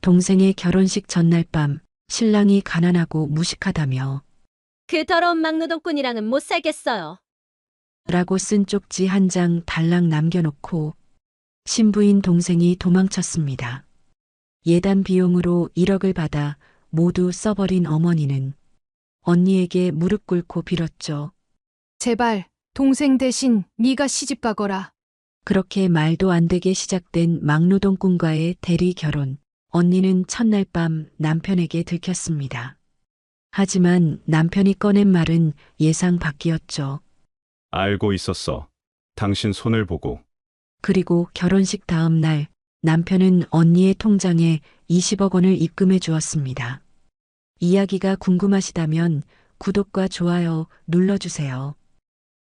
동생의 결혼식 전날 밤 신랑이 가난하고 무식하다며 그 더러운 막노동꾼이랑은 못 살겠어요. 라고 쓴 쪽지 한 장 달랑 남겨놓고 신부인 동생이 도망쳤습니다. 예단 비용으로 1억을 받아 모두 써버린 어머니는 언니에게 무릎 꿇고 빌었죠. 제발 동생 대신 네가 시집 가거라. 그렇게 말도 안 되게 시작된 막노동꾼과의 대리 결혼. 언니는 첫날 밤 남편에게 들켰습니다. 하지만 남편이 꺼낸 말은 예상 밖이었죠. 알고 있었어. 당신 손을 보고. 그리고 결혼식 다음 날 남편은 언니의 통장에 20억 원을 입금해 주었습니다. 이야기가 궁금하시다면 구독과 좋아요 눌러주세요.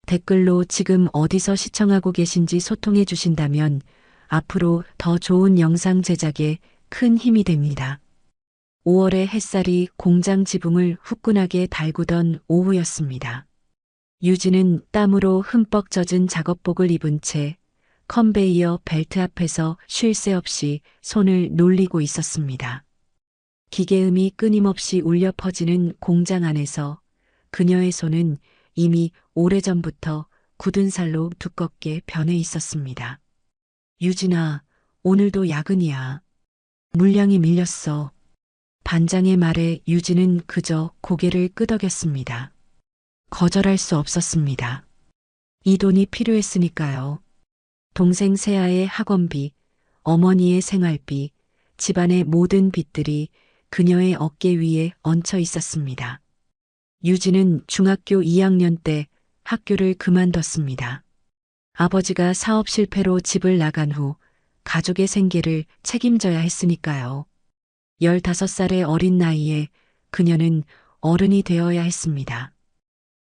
댓글로 지금 어디서 시청하고 계신지 소통해 주신다면 앞으로 더 좋은 영상 제작에 큰 힘이 됩니다. 5월의 햇살이 공장 지붕을 후끈하게 달구던 오후였습니다. 유진은 땀으로 흠뻑 젖은 작업복을 입은 채 컨베이어 벨트 앞에서 쉴 새 없이 손을 놀리고 있었습니다. 기계음이 끊임없이 울려 퍼지는 공장 안에서 그녀의 손은 이미 오래전부터 굳은 살로 두껍게 변해 있었습니다. 유진아, 오늘도 야근이야. 물량이 밀렸어. 반장의 말에 유진은 그저 고개를 끄덕였습니다. 거절할 수 없었습니다. 이 돈이 필요했으니까요. 동생 세아의 학원비, 어머니의 생활비, 집안의 모든 빚들이 그녀의 어깨 위에 얹혀 있었습니다. 유진은 중학교 2학년 때 학교를 그만뒀습니다. 아버지가 사업 실패로 집을 나간 후 가족의 생계를 책임져야 했으니까요. 15살의 어린 나이에 그녀는 어른이 되어야 했습니다.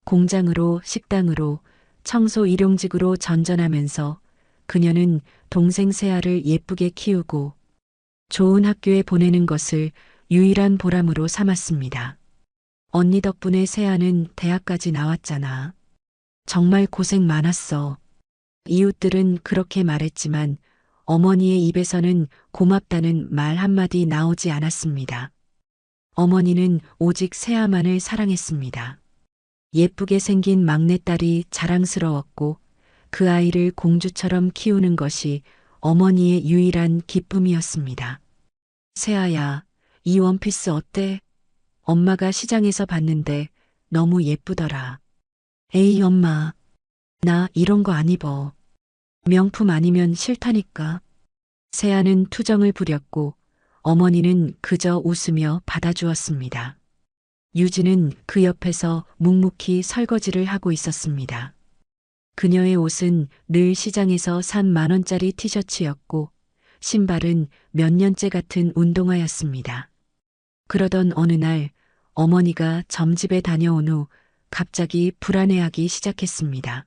공장으로 식당으로 청소 일용직으로 전전하면서 그녀는 동생 세아를 예쁘게 키우고 좋은 학교에 보내는 것을 유일한 보람으로 삼았습니다. 언니 덕분에 세아는 대학까지 나왔잖아. 정말 고생 많았어. 이웃들은 그렇게 말했지만 어머니의 입에서는 고맙다는 말 한마디 나오지 않았습니다. 어머니는 오직 세아만을 사랑했습니다. 예쁘게 생긴 막내딸이 자랑스러웠고 그 아이를 공주처럼 키우는 것이 어머니의 유일한 기쁨이었습니다. 세아야, 이 원피스 어때? 엄마가 시장에서 봤는데 너무 예쁘더라. 에이, 엄마. 나 이런 거 안 입어. 명품 아니면 싫다니까. 세아는 투정을 부렸고 어머니는 그저 웃으며 받아주었습니다. 유진은 그 옆에서 묵묵히 설거지를 하고 있었습니다. 그녀의 옷은 늘 시장에서 산 10,000원짜리 티셔츠였고 신발은 몇 년째 같은 운동화였습니다. 그러던 어느 날 어머니가 점집에 다녀온 후 갑자기 불안해하기 시작했습니다.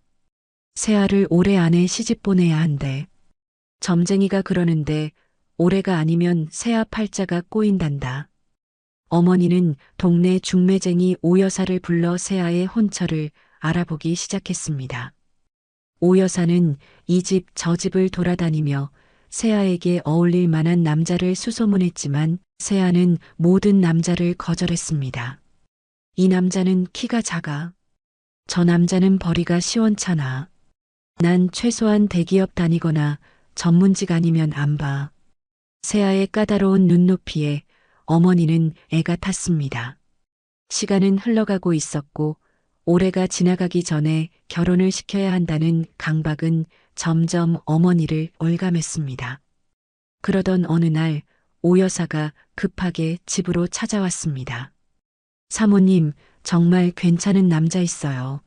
세아를 올해 안에 시집 보내야 한대. 점쟁이가 그러는데 올해가 아니면 세아 팔자가 꼬인단다. 어머니는 동네 중매쟁이 오 여사를 불러 세아의 혼처를 알아보기 시작했습니다. 오 여사는 이 집 저 집을 돌아다니며 세아에게 어울릴 만한 남자를 수소문했지만 세아는 모든 남자를 거절했습니다. 이 남자는 키가 작아. 저 남자는 벌이가 시원찮아. 난 최소한 대기업 다니거나 전문직 아니면 안 봐. 세아의 까다로운 눈높이에 어머니는 애가 탔습니다. 시간은 흘러가고 있었고 올해가 지나가기 전에 결혼을 시켜야 한다는 강박은 점점 어머니를 올감했습니다. 그러던 어느 날 오 여사가 급하게 집으로 찾아왔습니다. 사모님, 정말 괜찮은 남자 있어요.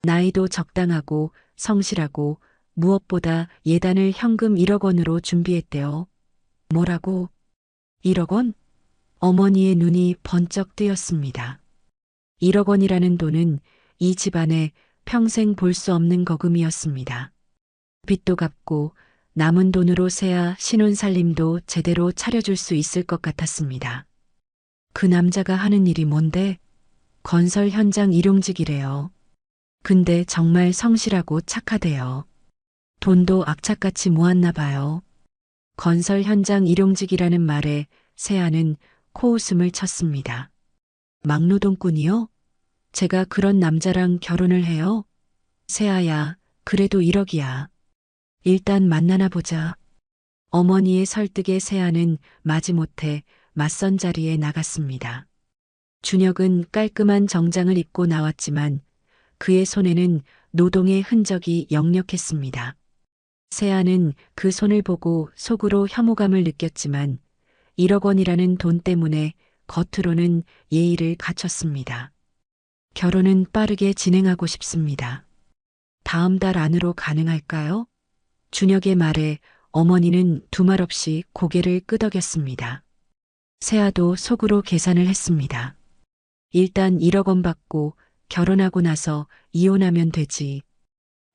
나이도 적당하고 성실하고 무엇보다 예단을 현금 1억 원으로 준비했대요. 뭐라고? 1억 원? 어머니의 눈이 번쩍 뜨였습니다. 1억 원이라는 돈은 이 집안에 평생 볼 수 없는 거금이었습니다. 빚도 갚고 남은 돈으로 세아 신혼살림도 제대로 차려줄 수 있을 것 같았습니다. 그 남자가 하는 일이 뭔데? 건설 현장 일용직이래요. 근데 정말 성실하고 착하대요. 돈도 악착같이 모았나 봐요. 건설 현장 일용직이라는 말에 세아는 코웃음을 쳤습니다. 막노동꾼이요? 제가 그런 남자랑 결혼을 해요? 세아야, 그래도 1억이야. 일단 만나나 보자. 어머니의 설득에 세아는 마지못해 맞선 자리에 나갔습니다. 준혁은 깔끔한 정장을 입고 나왔지만 그의 손에는 노동의 흔적이 역력했습니다. 세아는 그 손을 보고 속으로 혐오감을 느꼈지만 1억 원이라는 돈 때문에 겉으로는 예의를 갖췄습니다. 결혼은 빠르게 진행하고 싶습니다. 다음 달 안으로 가능할까요? 준혁의 말에 어머니는 두말 없이 고개를 끄덕였습니다. 세아도 속으로 계산을 했습니다. 일단 1억 원 받고 결혼하고 나서 이혼하면 되지.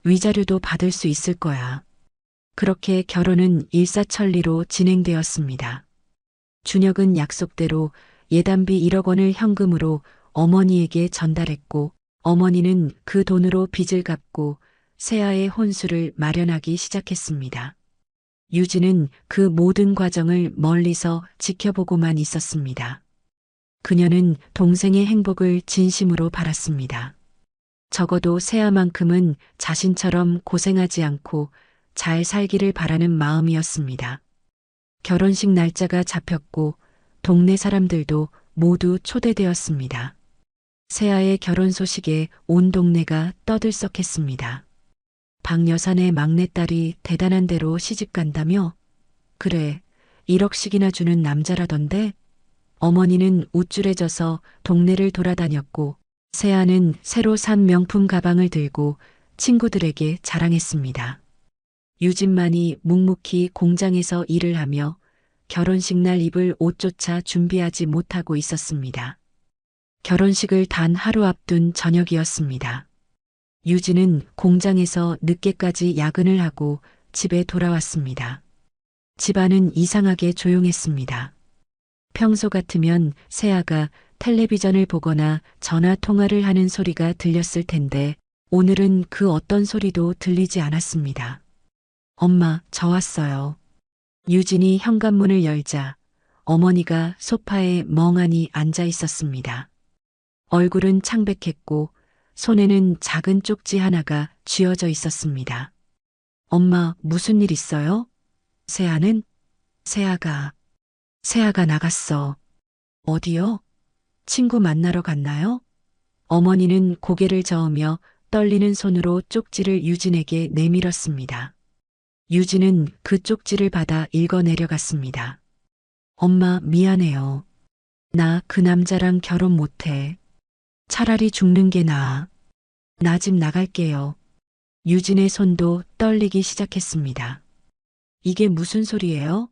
위자료도 받을 수 있을 거야. 그렇게 결혼은 일사천리로 진행되었습니다. 준혁은 약속대로 예단비 1억 원을 현금으로 어머니에게 전달했고 어머니는 그 돈으로 빚을 갚고 세아의 혼수를 마련하기 시작했습니다. 유진은 그 모든 과정을 멀리서 지켜보고만 있었습니다. 그녀는 동생의 행복을 진심으로 바랐습니다. 적어도 세아만큼은 자신처럼 고생하지 않고 잘 살기를 바라는 마음이었습니다. 결혼식 날짜가 잡혔고 동네 사람들도 모두 초대되었습니다. 세아의 결혼 소식에 온 동네가 떠들썩했습니다. 박 여사네 막내딸이 대단한 데로 시집 간다며? 그래, 1억씩이나 주는 남자라던데? 어머니는 우쭐해져서 동네를 돌아다녔고 세아는 새로 산 명품 가방을 들고 친구들에게 자랑했습니다. 유진만이 묵묵히 공장에서 일을 하며 결혼식 날 입을 옷조차 준비하지 못하고 있었습니다. 결혼식을 단 하루 앞둔 저녁이었습니다. 유진은 공장에서 늦게까지 야근을 하고 집에 돌아왔습니다. 집안은 이상하게 조용했습니다. 평소 같으면 세아가 텔레비전을 보거나 전화 통화를 하는 소리가 들렸을 텐데 오늘은 그 어떤 소리도 들리지 않았습니다. 엄마, 저 왔어요. 유진이 현관문을 열자 어머니가 소파에 멍하니 앉아 있었습니다. 얼굴은 창백했고 손에는 작은 쪽지 하나가 쥐어져 있었습니다. 엄마, 무슨 일 있어요? 세아는? 세아가 나갔어. 어디요? 친구 만나러 갔나요? 어머니는 고개를 저으며 떨리는 손으로 쪽지를 유진에게 내밀었습니다. 유진은 그 쪽지를 받아 읽어 내려갔습니다. 엄마, 미안해요. 나 그 남자랑 결혼 못해. 차라리 죽는 게 나아. 나 집 나갈게요. 유진의 손도 떨리기 시작했습니다. 이게 무슨 소리예요?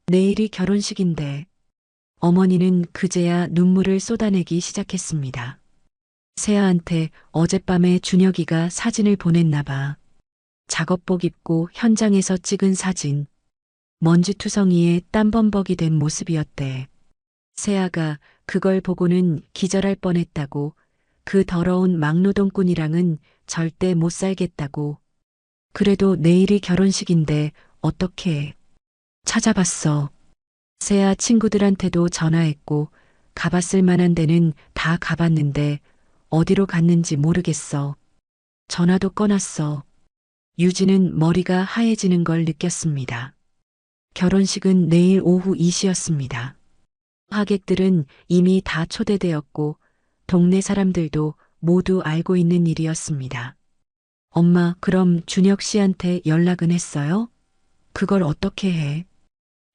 내일이 결혼식인데. 어머니는 그제야 눈물을 쏟아내기 시작했습니다. 세아한테 어젯밤에 준혁이가 사진을 보냈나 봐. 작업복 입고 현장에서 찍은 사진. 먼지투성이에 땀범벅이 된 모습이었대. 세아가 그걸 보고는 기절할 뻔했다고, 그 더러운 막노동꾼이랑은 절대 못 살겠다고. 그래도 내일이 결혼식인데 어떻게 찾아봤어. 세아 친구들한테도 전화했고 가봤을 만한 데는 다 가봤는데 어디로 갔는지 모르겠어. 전화도 꺼놨어. 유진은 머리가 하얘지는 걸 느꼈습니다. 결혼식은 내일 오후 2시였습니다. 하객들은 이미 다 초대되었고 동네 사람들도 모두 알고 있는 일이었습니다. 엄마, 그럼 준혁 씨한테 연락은 했어요? 그걸 어떻게 해?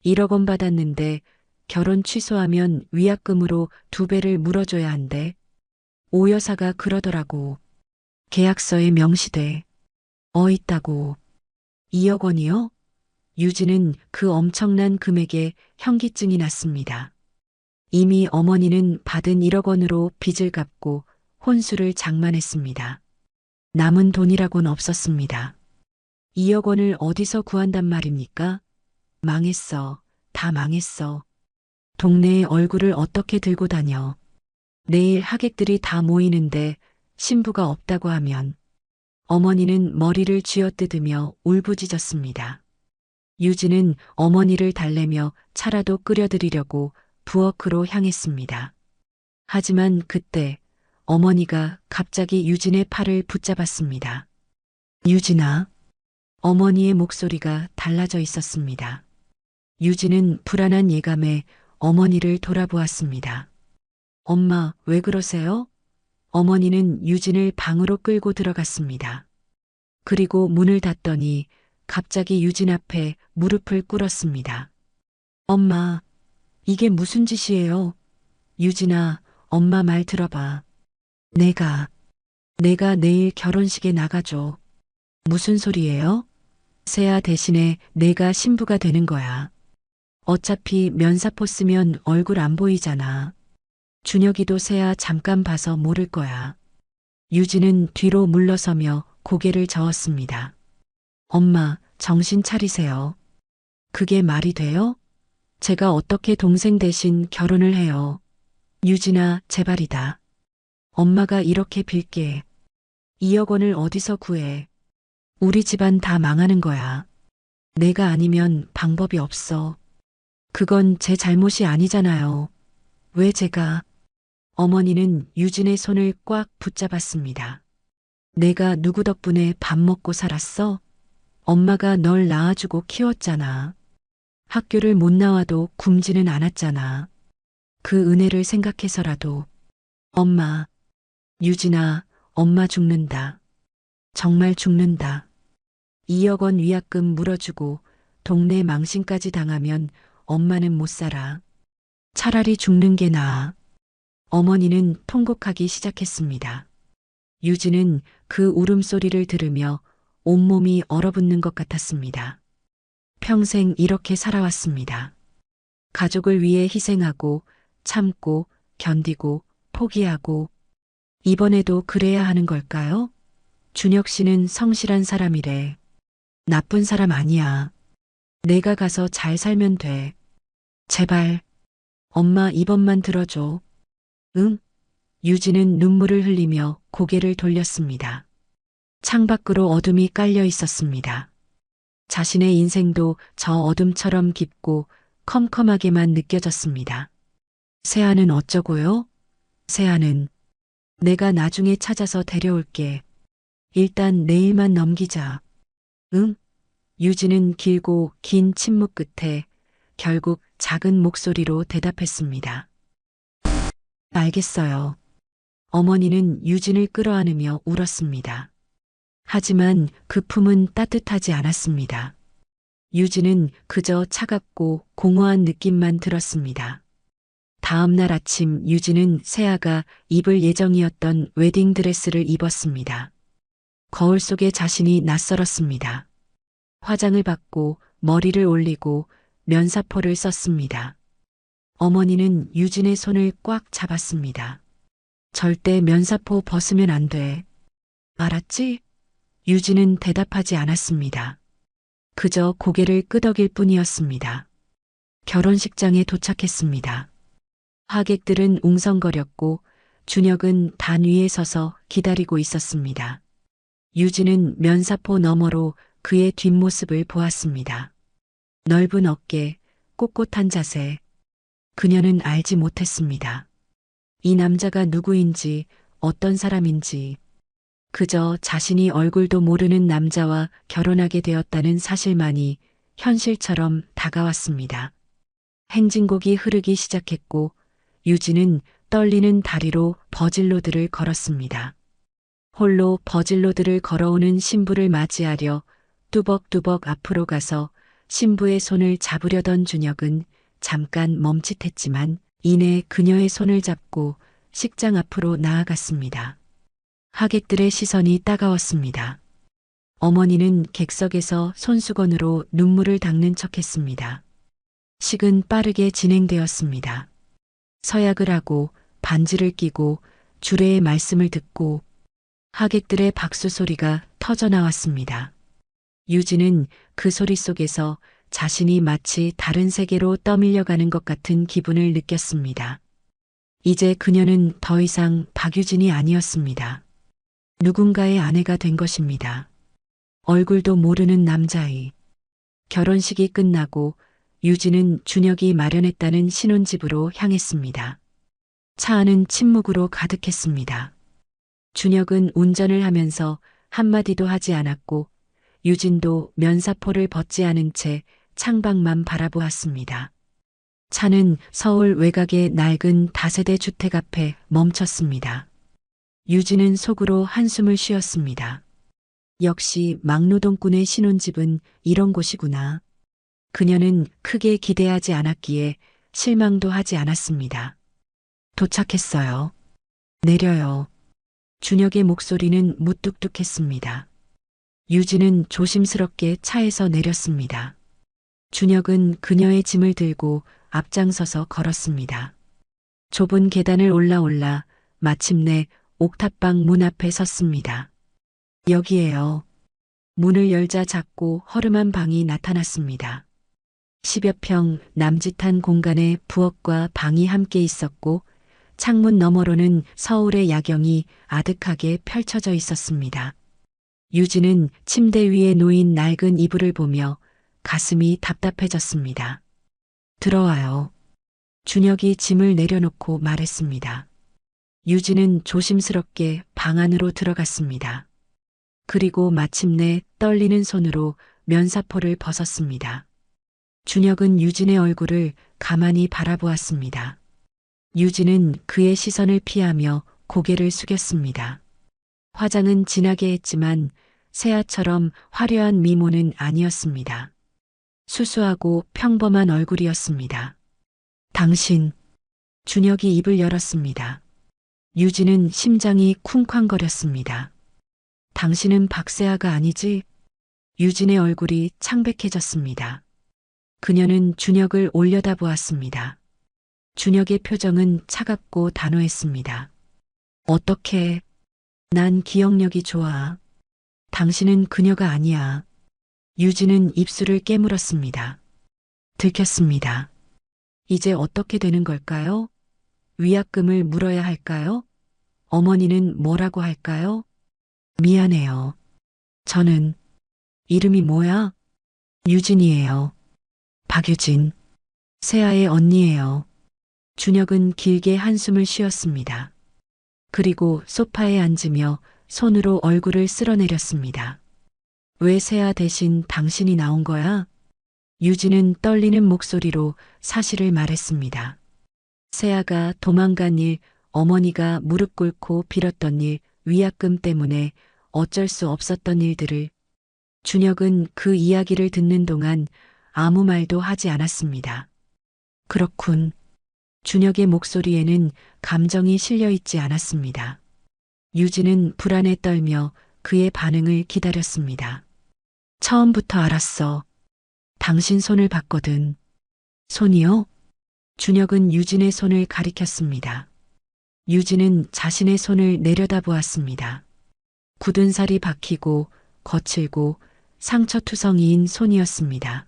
1억 원 받았는데 결혼 취소하면 위약금으로 2배를 물어줘야 한대. 오 여사가 그러더라고. 계약서에 명시돼. 있다고. 2억 원이요? 유진은 그 엄청난 금액에 현기증이 났습니다. 이미 어머니는 받은 1억 원으로 빚을 갚고 혼수를 장만했습니다. 남은 돈이라곤 없었습니다. 2억 원을 어디서 구한단 말입니까? 망했어. 다 망했어. 동네에 얼굴을 어떻게 들고 다녀. 내일 하객들이 다 모이는데 신부가 없다고 하면. 어머니는 머리를 쥐어뜯으며 울부짖었습니다. 유진은 어머니를 달래며 차라도 끓여드리려고 부엌으로 향했습니다. 하지만 그때 어머니가 갑자기 유진의 팔을 붙잡았습니다. 유진아. 어머니의 목소리가 달라져 있었습니다. 유진은 불안한 예감에 어머니를 돌아보았습니다. 엄마, 왜 그러세요? 어머니는 유진을 방으로 끌고 들어갔습니다. 그리고 문을 닫더니 갑자기 유진 앞에 무릎을 꿇었습니다. 엄마, 이게 무슨 짓이에요? 유진아, 엄마 말 들어봐. 내가 내일 결혼식에 나가줘. 무슨 소리예요? 세아 대신에 내가 신부가 되는 거야. 어차피 면사포 쓰면 얼굴 안 보이잖아. 준혁이도 세아 잠깐 봐서 모를 거야. 유진은 뒤로 물러서며 고개를 저었습니다. 엄마, 정신 차리세요. 그게 말이 돼요? 제가 어떻게 동생 대신 결혼을 해요. 유진아, 제발이다. 엄마가 이렇게 빌게. 2억 원을 어디서 구해. 우리 집안 다 망하는 거야. 내가 아니면 방법이 없어. 그건 제 잘못이 아니잖아요. 왜 제가? 어머니는 유진의 손을 꽉 붙잡았습니다. 내가 누구 덕분에 밥 먹고 살았어? 엄마가 널 낳아주고 키웠잖아. 학교를 못 나와도 굶지는 않았잖아. 그 은혜를 생각해서라도. 엄마. 유진아, 엄마 죽는다. 정말 죽는다. 2억 원 위약금 물어주고 동네 망신까지 당하면 엄마는 못 살아. 차라리 죽는 게 나아. 어머니는 통곡하기 시작했습니다. 유진은 그 울음소리를 들으며 온몸이 얼어붙는 것 같았습니다. 평생 이렇게 살아왔습니다. 가족을 위해 희생하고 참고 견디고 포기하고 이번에도 그래야 하는 걸까요? 준혁 씨는 성실한 사람이래. 나쁜 사람 아니야. 내가 가서 잘 살면 돼. 제발. 엄마 이번만 들어줘. 응? 유진은 눈물을 흘리며 고개를 돌렸습니다. 창밖으로 어둠이 깔려 있었습니다. 자신의 인생도 저 어둠처럼 깊고 컴컴하게만 느껴졌습니다. 세아는 어쩌고요? 세아는 내가 나중에 찾아서 데려올게. 일단 내일만 넘기자. 응? 유진은 길고 긴 침묵 끝에 결국 작은 목소리로 대답했습니다. 알겠어요. 어머니는 유진을 끌어안으며 울었습니다. 하지만 그 품은 따뜻하지 않았습니다. 유진은 그저 차갑고 공허한 느낌만 들었습니다. 다음 날 아침 유진은 세아가 입을 예정이었던 웨딩드레스를 입었습니다. 거울 속에 자신이 낯설었습니다. 화장을 받고 머리를 올리고 면사포를 썼습니다. 어머니는 유진의 손을 꽉 잡았습니다. 절대 면사포 벗으면 안 돼. 알았지? 유진은 대답하지 않았습니다. 그저 고개를 끄덕일 뿐이었습니다. 결혼식장에 도착했습니다. 하객들은 웅성거렸고 준혁은 단 위에 서서 기다리고 있었습니다. 유진은 면사포 너머로 그의 뒷모습을 보았습니다. 넓은 어깨, 꼿꼿한 자세. 그녀는 알지 못했습니다. 이 남자가 누구인지, 어떤 사람인지. 그저 자신이 얼굴도 모르는 남자와 결혼하게 되었다는 사실만이 현실처럼 다가왔습니다. 행진곡이 흐르기 시작했고 유진은 떨리는 다리로 버질로드를 걸었습니다. 홀로 버질로드를 걸어오는 신부를 맞이하려 뚜벅뚜벅 앞으로 가서 신부의 손을 잡으려던 준혁은 잠깐 멈칫했지만 이내 그녀의 손을 잡고 식장 앞으로 나아갔습니다. 하객들의 시선이 따가웠습니다. 어머니는 객석에서 손수건으로 눈물을 닦는 척했습니다. 식은 빠르게 진행되었습니다. 서약을 하고 반지를 끼고 주례의 말씀을 듣고 하객들의 박수 소리가 터져 나왔습니다. 유진은 그 소리 속에서 자신이 마치 다른 세계로 떠밀려가는 것 같은 기분을 느꼈습니다. 이제 그녀는 더 이상 박유진이 아니었습니다. 누군가의 아내가 된 것입니다. 얼굴도 모르는 남자의 결혼식이 끝나고 유진은 준혁이 마련했다는 신혼집으로 향했습니다. 차 안은 침묵으로 가득했습니다. 준혁은 운전을 하면서 한마디도 하지 않았고 유진도 면사포를 벗지 않은 채 창밖만 바라보았습니다. 차는 서울 외곽의 낡은 다세대 주택 앞에 멈췄습니다. 유진은 속으로 한숨을 쉬었습니다. 역시 막노동꾼의 신혼집은 이런 곳이구나. 그녀는 크게 기대하지 않았기에 실망도 하지 않았습니다. 도착했어요. 내려요. 준혁의 목소리는 무뚝뚝했습니다. 유진은 조심스럽게 차에서 내렸습니다. 준혁은 그녀의 짐을 들고 앞장서서 걸었습니다. 좁은 계단을 올라 마침내 옥탑방 문 앞에 섰습니다. 여기에요. 문을 열자 작고 허름한 방이 나타났습니다. 10여 평 남짓한 공간에 부엌과 방이 함께 있었고 창문 너머로는 서울의 야경이 아득하게 펼쳐져 있었습니다. 유진은 침대 위에 놓인 낡은 이불을 보며 가슴이 답답해졌습니다. 들어와요. 준혁이 짐을 내려놓고 말했습니다. 유진은 조심스럽게 방 안으로 들어갔습니다. 그리고 마침내 떨리는 손으로 면사포를 벗었습니다. 준혁은 유진의 얼굴을 가만히 바라보았습니다. 유진은 그의 시선을 피하며 고개를 숙였습니다. 화장은 진하게 했지만 새아처럼 화려한 미모는 아니었습니다. 수수하고 평범한 얼굴이었습니다. 당신, 준혁이 입을 열었습니다. 유진은 심장이 쿵쾅거렸습니다. 당신은 박세아가 아니지? 유진의 얼굴이 창백해졌습니다. 그녀는 준혁을 올려다보았습니다. 준혁의 표정은 차갑고 단호했습니다. 어떻게? 난 기억력이 좋아. 당신은 그녀가 아니야. 유진은 입술을 깨물었습니다. 들켰습니다. 이제 어떻게 되는 걸까요? 위약금을 물어야 할까요? 어머니는 뭐라고 할까요? 미안해요. 저는 이름이 뭐야? 유진이에요. 박유진. 세아의 언니예요. 준혁은 길게 한숨을 쉬었습니다. 그리고 소파에 앉으며 손으로 얼굴을 쓸어내렸습니다. 왜 세아 대신 당신이 나온 거야? 유진은 떨리는 목소리로 사실을 말했습니다. 세아가 도망간 일, 어머니가 무릎 꿇고 빌었던 일, 위약금 때문에 어쩔 수 없었던 일들을. 준혁은 그 이야기를 듣는 동안 아무 말도 하지 않았습니다. 그렇군. 준혁의 목소리에는 감정이 실려 있지 않았습니다. 유진은 불안에 떨며 그의 반응을 기다렸습니다. 처음부터 알았어. 당신 손을 봤거든. 손이요? 준혁은 유진의 손을 가리켰습니다. 유진은 자신의 손을 내려다보았습니다. 굳은 살이 박히고 거칠고 상처투성이인 손이었습니다.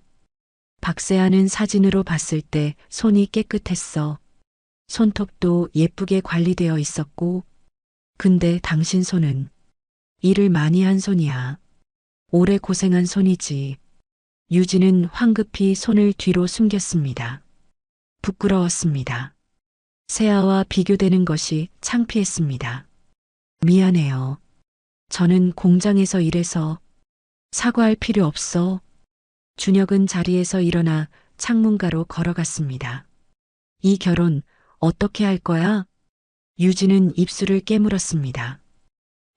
박세아는 사진으로 봤을 때 손이 깨끗했어. 손톱도 예쁘게 관리되어 있었고, 근데 당신 손은 일을 많이 한 손이야. 오래 고생한 손이지. 유진은 황급히 손을 뒤로 숨겼습니다. 부끄러웠습니다. 세아와 비교되는 것이 창피했습니다. 미안해요. 저는 공장에서 일해서 사과할 필요 없어. 준혁은 자리에서 일어나 창문가로 걸어갔습니다. 이 결혼 어떻게 할 거야? 유진은 입술을 깨물었습니다.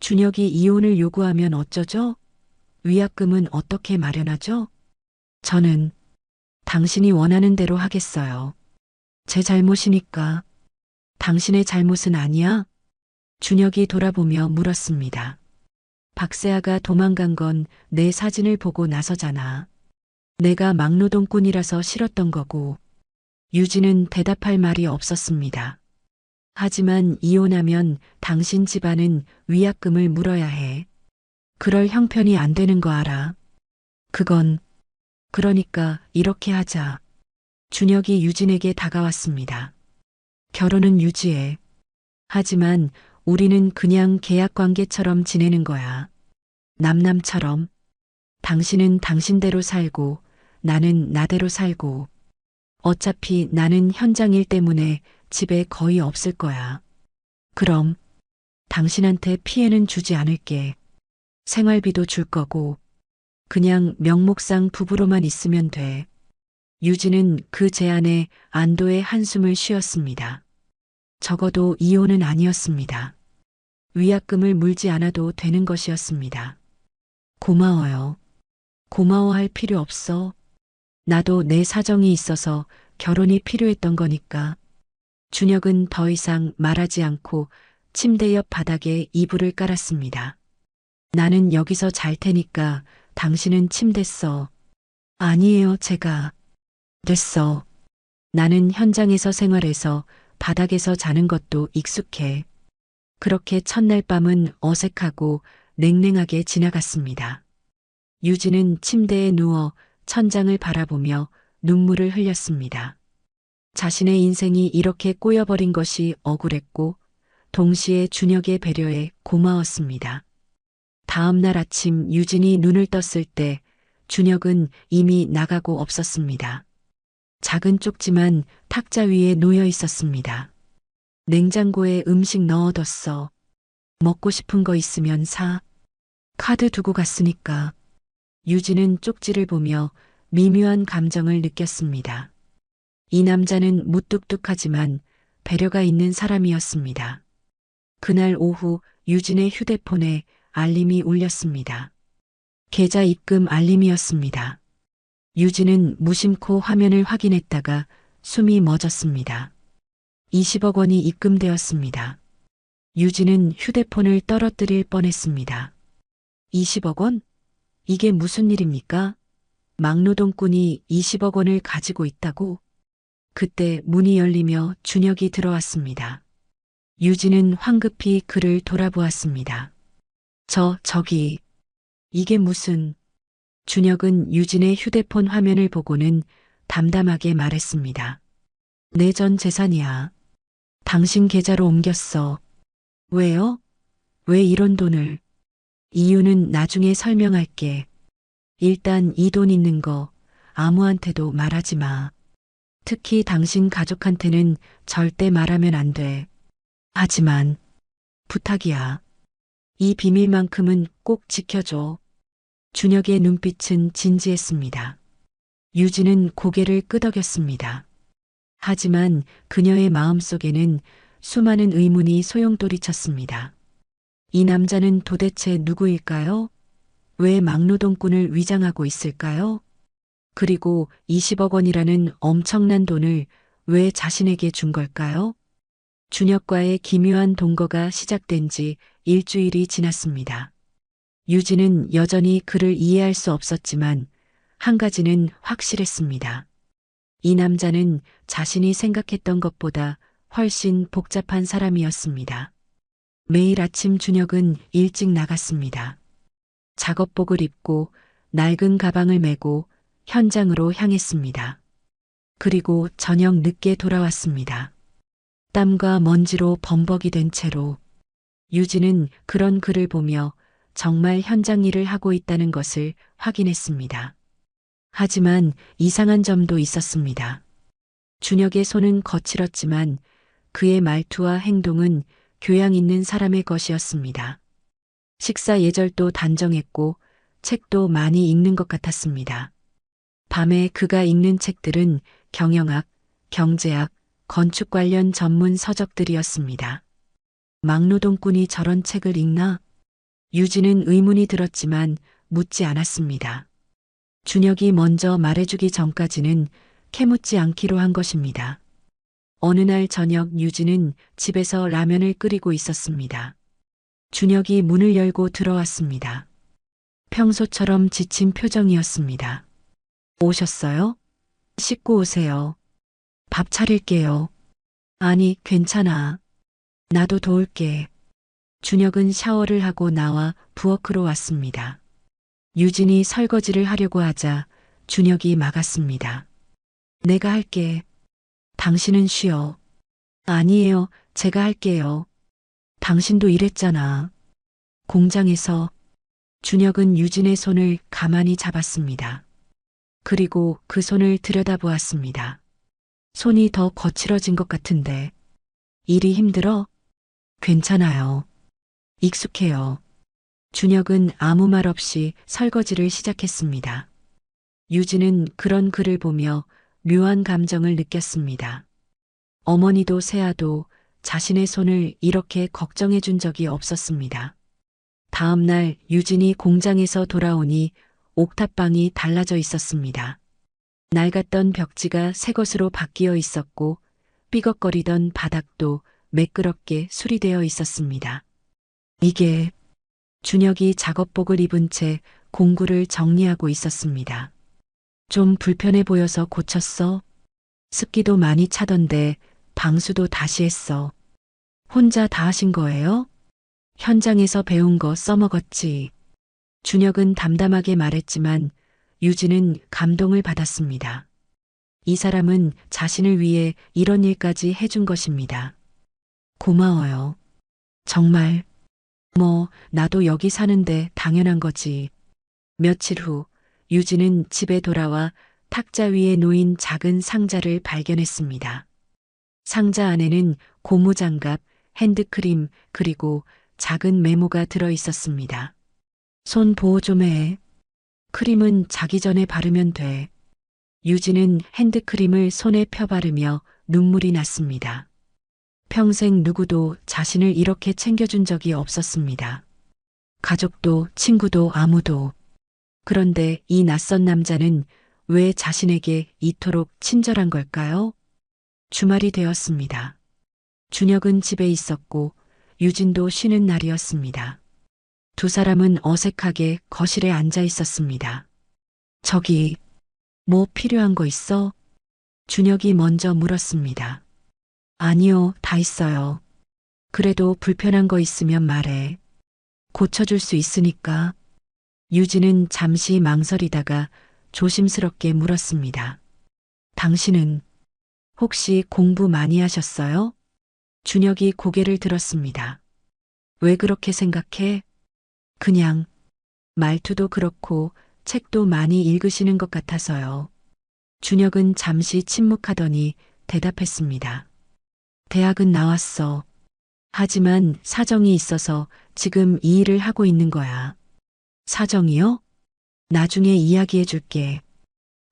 준혁이 이혼을 요구하면 어쩌죠? 위약금은 어떻게 마련하죠? 저는 당신이 원하는 대로 하겠어요. 제 잘못이니까. 당신의 잘못은 아니야? 준혁이 돌아보며 물었습니다. 박세아가 도망간 건 내 사진을 보고 나서잖아. 내가 막노동꾼이라서 싫었던 거고. 유진은 대답할 말이 없었습니다. 하지만 이혼하면 당신 집안은 위약금을 물어야 해. 그럴 형편이 안 되는 거 알아. 그러니까 이렇게 하자. 준혁이 유진에게 다가왔습니다. 결혼은 유지해. 하지만 우리는 그냥 계약 관계처럼 지내는 거야. 남남처럼. 당신은 당신대로 살고 나는 나대로 살고 어차피 나는 현장 일 때문에 집에 거의 없을 거야. 그럼 당신한테 피해는 주지 않을게. 생활비도 줄 거고 그냥 명목상 부부로만 있으면 돼. 유진은 그 제안에 안도의 한숨을 쉬었습니다. 적어도 이혼은 아니었습니다. 위약금을 물지 않아도 되는 것이었습니다. 고마워요. 고마워할 필요 없어. 나도 내 사정이 있어서 결혼이 필요했던 거니까. 준혁은 더 이상 말하지 않고 침대 옆 바닥에 이불을 깔았습니다. 나는 여기서 잘 테니까 당신은 침대 써. 아니에요, 제가. 됐어. 나는 현장에서 생활해서 바닥에서 자는 것도 익숙해. 그렇게 첫날 밤은 어색하고 냉랭하게 지나갔습니다. 유진은 침대에 누워 천장을 바라보며 눈물을 흘렸습니다. 자신의 인생이 이렇게 꼬여버린 것이 억울했고 동시에 준혁의 배려에 고마웠습니다. 다음 날 아침 유진이 눈을 떴을 때 준혁은 이미 나가고 없었습니다. 작은 쪽지만 탁자 위에 놓여 있었습니다. 냉장고에 음식 넣어뒀어. 먹고 싶은 거 있으면 사. 카드 두고 갔으니까. 유진은 쪽지를 보며 미묘한 감정을 느꼈습니다. 이 남자는 무뚝뚝하지만 배려가 있는 사람이었습니다. 그날 오후 유진의 휴대폰에 알림이 울렸습니다. 계좌 입금 알림이었습니다. 유진은 무심코 화면을 확인했다가 숨이 멎었습니다. 20억 원이 입금되었습니다. 유진은 휴대폰을 떨어뜨릴 뻔했습니다. 20억 원? 이게 무슨 일입니까? 막노동꾼이 20억 원을 가지고 있다고? 그때 문이 열리며 준혁이 들어왔습니다. 유진은 황급히 그를 돌아보았습니다. 저기, 이게 무슨... 준혁은 유진의 휴대폰 화면을 보고는 담담하게 말했습니다. 내 전 재산이야. 당신 계좌로 옮겼어. 왜요? 왜 이런 돈을? 이유는 나중에 설명할게. 일단 이 돈 있는 거 아무한테도 말하지 마. 특히 당신 가족한테는 절대 말하면 안 돼. 하지만 부탁이야. 이 비밀만큼은 꼭 지켜줘. 준혁의 눈빛은 진지했습니다. 유진은 고개를 끄덕였습니다. 하지만 그녀의 마음속에는 수많은 의문이 소용돌이쳤습니다. 이 남자는 도대체 누구일까요? 왜 막노동꾼을 위장하고 있을까요? 그리고 20억 원이라는 엄청난 돈을 왜 자신에게 준 걸까요? 준혁과의 기묘한 동거가 시작된 지 일주일이 지났습니다. 유진은 여전히 그를 이해할 수 없었지만 한 가지는 확실했습니다. 이 남자는 자신이 생각했던 것보다 훨씬 복잡한 사람이었습니다. 매일 아침 준혁은 일찍 나갔습니다. 작업복을 입고 낡은 가방을 메고 현장으로 향했습니다. 그리고 저녁 늦게 돌아왔습니다. 땀과 먼지로 범벅이 된 채로. 유진은 그런 그를 보며 정말 현장 일을 하고 있다는 것을 확인했습니다. 하지만 이상한 점도 있었습니다. 준혁의 손은 거칠었지만 그의 말투와 행동은 교양 있는 사람의 것이었습니다. 식사 예절도 단정했고 책도 많이 읽는 것 같았습니다. 밤에 그가 읽는 책들은 경영학, 경제학, 건축 관련 전문 서적들이었습니다. 막노동꾼이 저런 책을 읽나? 유진은 의문이 들었지만 묻지 않았습니다. 준혁이 먼저 말해주기 전까지는 캐묻지 않기로 한 것입니다. 어느 날 저녁 유진은 집에서 라면을 끓이고 있었습니다. 준혁이 문을 열고 들어왔습니다. 평소처럼 지친 표정이었습니다. 오셨어요? 씻고 오세요. 밥 차릴게요. 아니, 괜찮아. 나도 도울게. 준혁은 샤워를 하고 나와 부엌으로 왔습니다. 유진이 설거지를 하려고 하자 준혁이 막았습니다. 내가 할게. 당신은 쉬어. 아니에요, 제가 할게요. 당신도 일했잖아. 공장에서. 준혁은 유진의 손을 가만히 잡았습니다. 그리고 그 손을 들여다보았습니다. 손이 더 거칠어진 것 같은데. 일이 힘들어? 괜찮아요. 익숙해요. 준혁은 아무 말 없이 설거지를 시작했습니다. 유진은 그런 그를 보며 묘한 감정을 느꼈습니다. 어머니도 세아도 자신의 손을 이렇게 걱정해 준 적이 없었습니다. 다음 날 유진이 공장에서 돌아오니 옥탑방이 달라져 있었습니다. 낡았던 벽지가 새 것으로 바뀌어 있었고 삐걱거리던 바닥도 매끄럽게 수리되어 있었습니다. 이게 준혁이 작업복을 입은 채 공구를 정리하고 있었습니다. 좀 불편해 보여서 고쳤어. 습기도 많이 차던데 방수도 다시 했어. 혼자 다 하신 거예요? 현장에서 배운 거 써먹었지. 준혁은 담담하게 말했지만 유진은 감동을 받았습니다. 이 사람은 자신을 위해 이런 일까지 해준 것입니다. 고마워요. 정말. 뭐, 나도 여기 사는데 당연한 거지. 며칠 후, 유진은 집에 돌아와 탁자 위에 놓인 작은 상자를 발견했습니다. 상자 안에는 고무장갑, 핸드크림, 그리고 작은 메모가 들어 있었습니다. 손 보호 좀 해. 크림은 자기 전에 바르면 돼. 유진은 핸드크림을 손에 펴바르며 눈물이 났습니다. 평생 누구도 자신을 이렇게 챙겨준 적이 없었습니다. 가족도 친구도 아무도. 그런데 이 낯선 남자는 왜 자신에게 이토록 친절한 걸까요? 주말이 되었습니다. 준혁은 집에 있었고 유진도 쉬는 날이었습니다. 두 사람은 어색하게 거실에 앉아 있었습니다. 저기, 뭐 필요한 거 있어? 준혁이 먼저 물었습니다. 아니요, 다 있어요. 그래도 불편한 거 있으면 말해. 고쳐줄 수 있으니까. 유진은 잠시 망설이다가 조심스럽게 물었습니다. 당신은 혹시 공부 많이 하셨어요? 준혁이 고개를 들었습니다. 왜 그렇게 생각해? 그냥 말투도 그렇고 책도 많이 읽으시는 것 같아서요. 준혁은 잠시 침묵하더니 대답했습니다. 대학은 나왔어. 하지만 사정이 있어서 지금 이 일을 하고 있는 거야. 사정이요? 나중에 이야기해 줄게.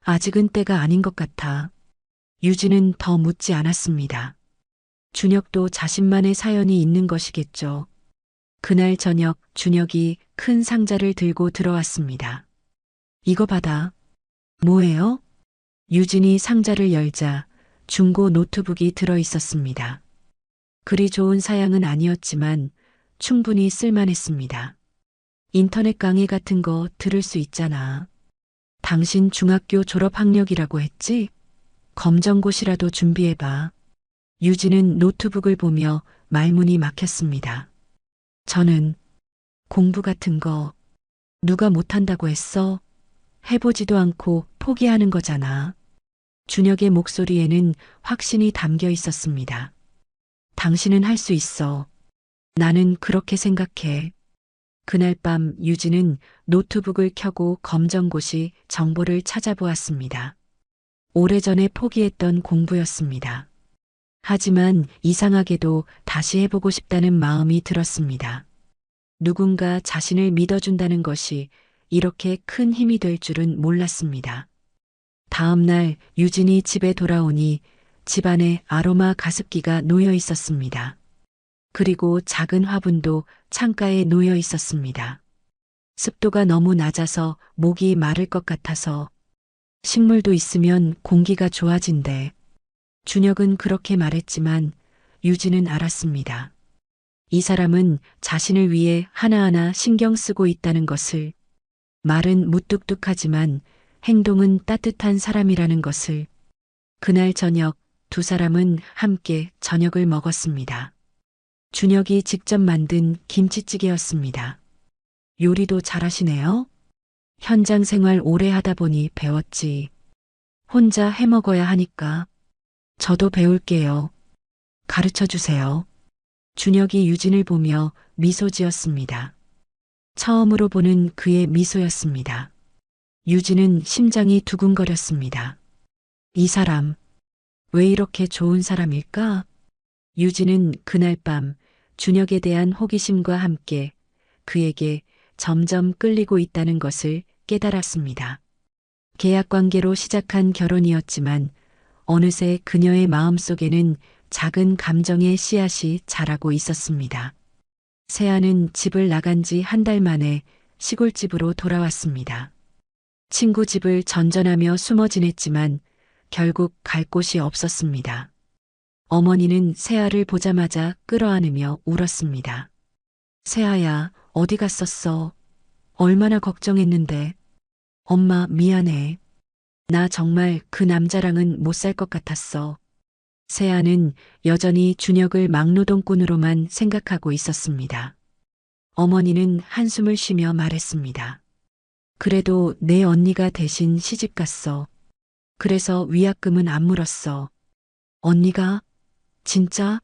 아직은 때가 아닌 것 같아. 유진은 더 묻지 않았습니다. 준혁도 자신만의 사연이 있는 것이겠죠. 그날 저녁 준혁이 큰 상자를 들고 들어왔습니다. 이거 받아. 뭐예요? 유진이 상자를 열자 중고 노트북이 들어 있었습니다. 그리 좋은 사양은 아니었지만 충분히 쓸만했습니다. 인터넷 강의 같은 거 들을 수 있잖아. 당신 중학교 졸업 학력이라고 했지? 검정고시라도 준비해봐. 유진은 노트북을 보며 말문이 막혔습니다. 저는 공부 같은 거 누가 못한다고 했어? 해보지도 않고 포기하는 거잖아. 준혁의 목소리에는 확신이 담겨 있었습니다. 당신은 할 수 있어. 나는 그렇게 생각해. 그날 밤 유진은 노트북을 켜고 검정고시 정보를 찾아보았습니다. 오래전에 포기했던 공부였습니다. 하지만 이상하게도 다시 해보고 싶다는 마음이 들었습니다. 누군가 자신을 믿어준다는 것이 이렇게 큰 힘이 될 줄은 몰랐습니다. 다음 날 유진이 집에 돌아오니 집안에 아로마 가습기가 놓여 있었습니다. 그리고 작은 화분도 창가에 놓여 있었습니다. 습도가 너무 낮아서 목이 마를 것 같아서 식물도 있으면 공기가 좋아진대. 준혁은 그렇게 말했지만 유진은 알았습니다. 이 사람은 자신을 위해 하나하나 신경 쓰고 있다는 것을, 말은 무뚝뚝하지만 행동은 따뜻한 사람이라는 것을. 그날 저녁 두 사람은 함께 저녁을 먹었습니다. 준혁이 직접 만든 김치찌개였습니다. 요리도 잘하시네요. 현장 생활 오래 하다 보니 배웠지. 혼자 해 먹어야 하니까. 저도 배울게요. 가르쳐 주세요. 준혁이 유진을 보며 미소 지었습니다. 처음으로 보는 그의 미소였습니다. 유진은 심장이 두근거렸습니다. 이 사람, 왜 이렇게 좋은 사람일까? 유진은 그날 밤 준혁에 대한 호기심과 함께 그에게 점점 끌리고 있다는 것을 깨달았습니다. 계약 관계로 시작한 결혼이었지만 어느새 그녀의 마음속에는 작은 감정의 씨앗이 자라고 있었습니다. 세아는 집을 나간 지 한 달 만에 시골집으로 돌아왔습니다. 친구 집을 전전하며 숨어 지냈지만 결국 갈 곳이 없었습니다. 어머니는 세아를 보자마자 끌어안으며 울었습니다. 세아야, 어디 갔었어? 얼마나 걱정했는데. 엄마, 미안해. 나 정말 그 남자랑은 못 살 것 같았어. 세아는 여전히 준혁을 막노동꾼으로만 생각하고 있었습니다. 어머니는 한숨을 쉬며 말했습니다. 그래도 내 언니가 대신 시집 갔어. 그래서 위약금은 안 물었어. 언니가? 진짜?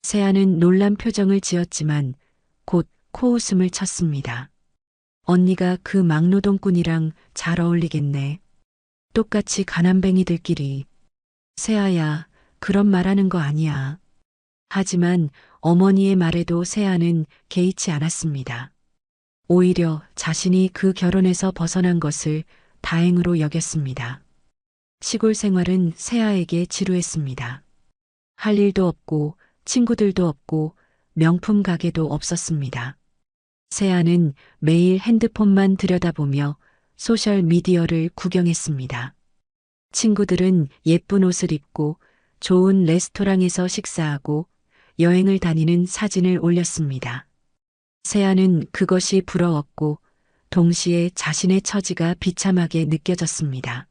세아는 놀란 표정을 지었지만 곧 코웃음을 쳤습니다. 언니가 그 막노동꾼이랑 잘 어울리겠네. 똑같이 가난뱅이들끼리. 세아야, 그런 말하는 거 아니야. 하지만 어머니의 말에도 세아는 개의치 않았습니다. 오히려 자신이 그 결혼에서 벗어난 것을 다행으로 여겼습니다. 시골 생활은 세아에게 지루했습니다. 할 일도 없고 친구들도 없고 명품 가게도 없었습니다. 세아는 매일 핸드폰만 들여다보며 소셜 미디어를 구경했습니다. 친구들은 예쁜 옷을 입고 좋은 레스토랑에서 식사하고 여행을 다니는 사진을 올렸습니다. 세아는 그것이 부러웠고 동시에 자신의 처지가 비참하게 느껴졌습니다.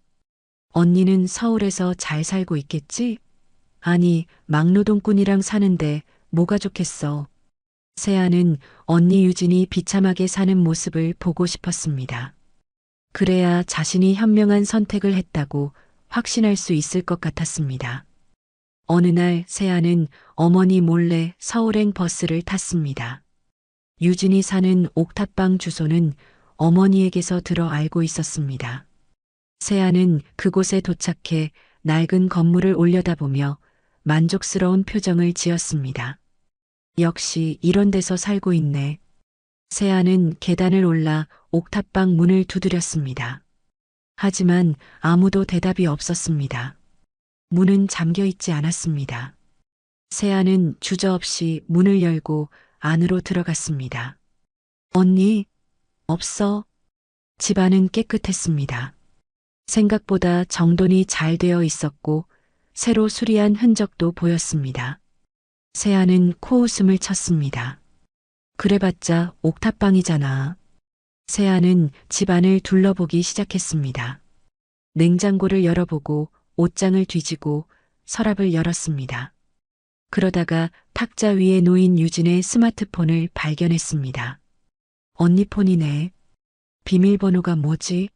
언니는 서울에서 잘 살고 있겠지? 아니, 막노동꾼이랑 사는데 뭐가 좋겠어. 세아는 언니 유진이 비참하게 사는 모습을 보고 싶었습니다. 그래야 자신이 현명한 선택을 했다고 확신할 수 있을 것 같았습니다. 어느 날 세아는 어머니 몰래 서울행 버스를 탔습니다. 유진이 사는 옥탑방 주소는 어머니에게서 들어 알고 있었습니다. 세아는 그곳에 도착해 낡은 건물을 올려다보며 만족스러운 표정을 지었습니다. 역시 이런 데서 살고 있네. 세아는 계단을 올라 옥탑방 문을 두드렸습니다. 하지만 아무도 대답이 없었습니다. 문은 잠겨 있지 않았습니다. 세아는 주저없이 문을 열고 안으로 들어갔습니다. 언니, 없어. 집안은 깨끗했습니다. 생각보다 정돈이 잘 되어 있었고 새로 수리한 흔적도 보였습니다. 세아는 코웃음을 쳤습니다. 그래봤자 옥탑방이잖아. 세아는 집안을 둘러보기 시작했습니다. 냉장고를 열어보고 옷장을 뒤지고 서랍을 열었습니다. 그러다가 탁자 위에 놓인 유진의 스마트폰을 발견했습니다. 언니 폰이네. 비밀번호가 뭐지?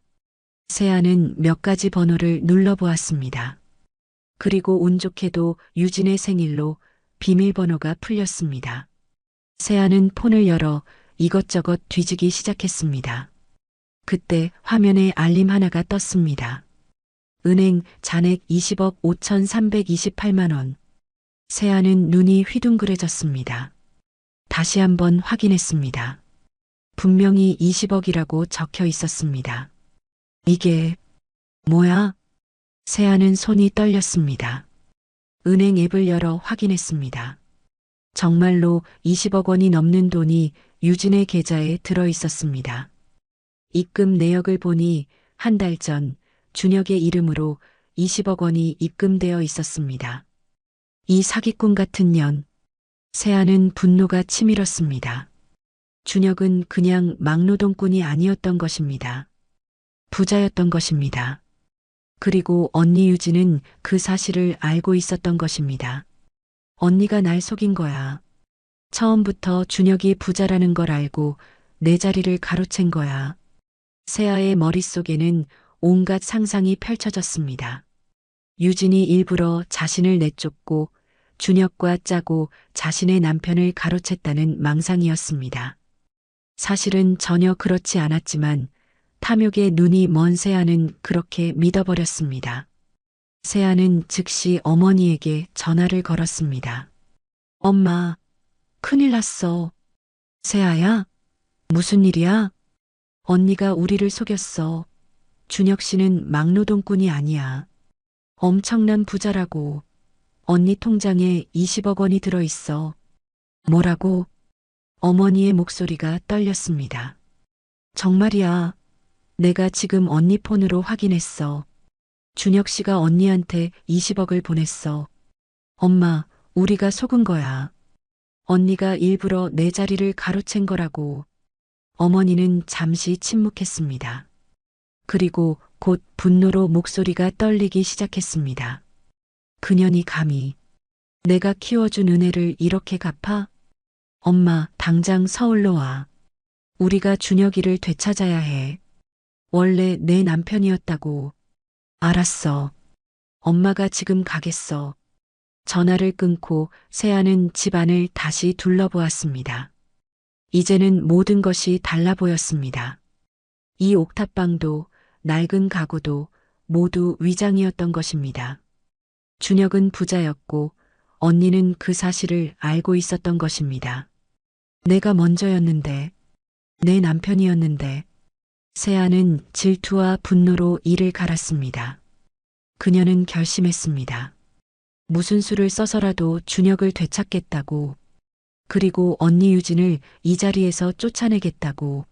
세아는 몇 가지 번호를 눌러보았습니다. 그리고 운 좋게도 유진의 생일로 비밀번호가 풀렸습니다. 세아는 폰을 열어 이것저것 뒤지기 시작했습니다. 그때 화면에 알림 하나가 떴습니다. 은행 잔액 20억 5,328만 원. 세아는 눈이 휘둥그레졌습니다. 다시 한번 확인했습니다. 분명히 20억이라고 적혀 있었습니다. 이게 뭐야? 세아는 손이 떨렸습니다. 은행 앱을 열어 확인했습니다. 정말로 20억 원이 넘는 돈이 유진의 계좌에 들어 있었습니다. 입금 내역을 보니 한 달 전 준혁의 이름으로 20억 원이 입금되어 있었습니다. 이 사기꾼 같은 년. 세아는 분노가 치밀었습니다. 준혁은 그냥 막노동꾼이 아니었던 것입니다. 부자였던 것입니다. 그리고 언니 유진은 그 사실을 알고 있었던 것입니다. 언니가 날 속인 거야. 처음부터 준혁이 부자라는 걸 알고 내 자리를 가로챈 거야. 세아의 머릿속에는 온갖 상상이 펼쳐졌습니다. 유진이 일부러 자신을 내쫓고 준혁과 짜고 자신의 남편을 가로챘다는 망상이었습니다. 사실은 전혀 그렇지 않았지만 탐욕에 눈이 먼 세아는 그렇게 믿어버렸습니다. 세아는 즉시 어머니에게 전화를 걸었습니다. 엄마, 큰일 났어. 세아야? 무슨 일이야? 언니가 우리를 속였어. 준혁 씨는 막노동꾼이 아니야. 엄청난 부자라고. 언니 통장에 20억 원이 들어있어. 뭐라고? 어머니의 목소리가 떨렸습니다. 정말이야. 내가 지금 언니 폰으로 확인했어. 준혁 씨가 언니한테 20억을 보냈어. 엄마, 우리가 속은 거야. 언니가 일부러 내 자리를 가로챈 거라고. 어머니는 잠시 침묵했습니다. 그리고 곧 분노로 목소리가 떨리기 시작했습니다. 그년이 감히 내가 키워준 은혜를 이렇게 갚아? 엄마, 당장 서울로 와. 우리가 준혁이를 되찾아야 해. 원래 내 남편이었다고. 알았어. 엄마가 지금 가겠어. 전화를 끊고 세아는 집안을 다시 둘러보았습니다. 이제는 모든 것이 달라 보였습니다. 이 옥탑방도 낡은 가구도 모두 위장이었던 것입니다. 준혁은 부자였고 언니는 그 사실을 알고 있었던 것입니다. 내가 먼저였는데, 내 남편이었는데, 세아는 질투와 분노로 이를 갈았습니다. 그녀는 결심했습니다. 무슨 수를 써서라도 준혁을 되찾겠다고, 그리고 언니 유진을 이 자리에서 쫓아내겠다고.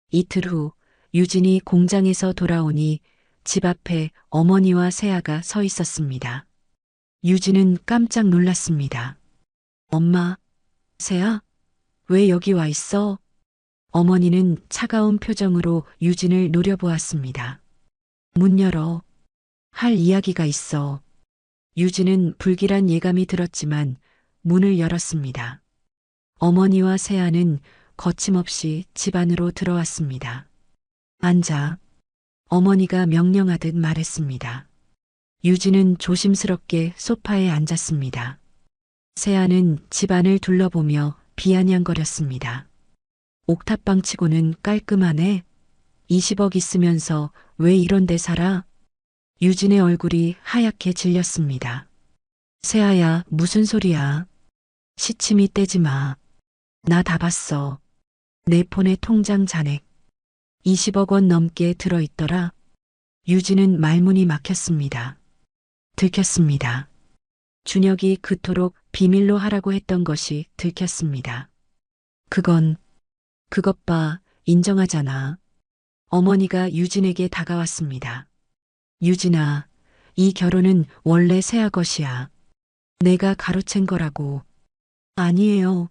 이틀 후 유진이 공장에서 돌아오니 집 앞에 어머니와 세아가 서 있었습니다. 유진은 깜짝 놀랐습니다. 엄마, 세아, 왜 여기 와 있어? 어머니는 차가운 표정으로 유진을 노려보았습니다. 문 열어. 할 이야기가 있어. 유진은 불길한 예감이 들었지만 문을 열었습니다. 어머니와 세아는 거침없이 집 안으로 들어왔습니다. 앉아. 어머니가 명령하듯 말했습니다. 유진은 조심스럽게 소파에 앉았습니다. 세아는 집안을 둘러보며 비아냥거렸습니다. 옥탑방 치고는 깔끔하네. 20억 있으면서 왜 이런 데 살아? 유진의 얼굴이 하얗게 질렸습니다. 세아야, 무슨 소리야? 시침이 떼지 마. 나 다 봤어. 내 폰에 통장 잔액 20억 원 넘게 들어있더라. 유진은 말문이 막혔습니다. 들켰습니다. 준혁이 그토록 비밀로 하라고 했던 것이 들켰습니다. 그것 봐, 인정하잖아. 어머니가 유진에게 다가왔습니다. 유진아, 이 결혼은 원래 세아 것이야. 내가 가로챈 거라고. 아니에요.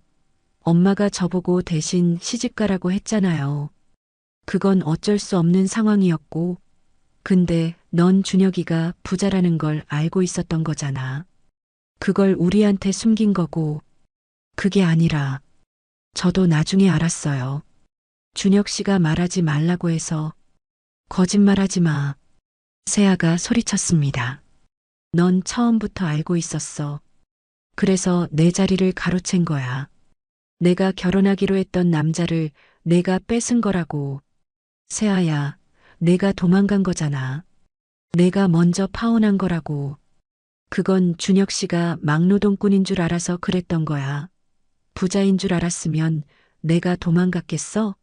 엄마가 저보고 대신 시집가라고 했잖아요. 그건 어쩔 수 없는 상황이었고, 근데 넌 준혁이가 부자라는 걸 알고 있었던 거잖아. 그걸 우리한테 숨긴 거고, 그게 아니라, 저도 나중에 알았어요. 준혁 씨가 말하지 말라고 해서, 거짓말하지 마. 세아가 소리쳤습니다. 넌 처음부터 알고 있었어. 그래서 내 자리를 가로챈 거야. 내가 결혼하기로 했던 남자를 내가 뺏은 거라고. 세아야, 내가 도망간 거잖아. 내가 먼저 파혼한 거라고. 그건 준혁 씨가 막노동꾼인 줄 알아서 그랬던 거야. 부자인 줄 알았으면 내가 도망갔겠어?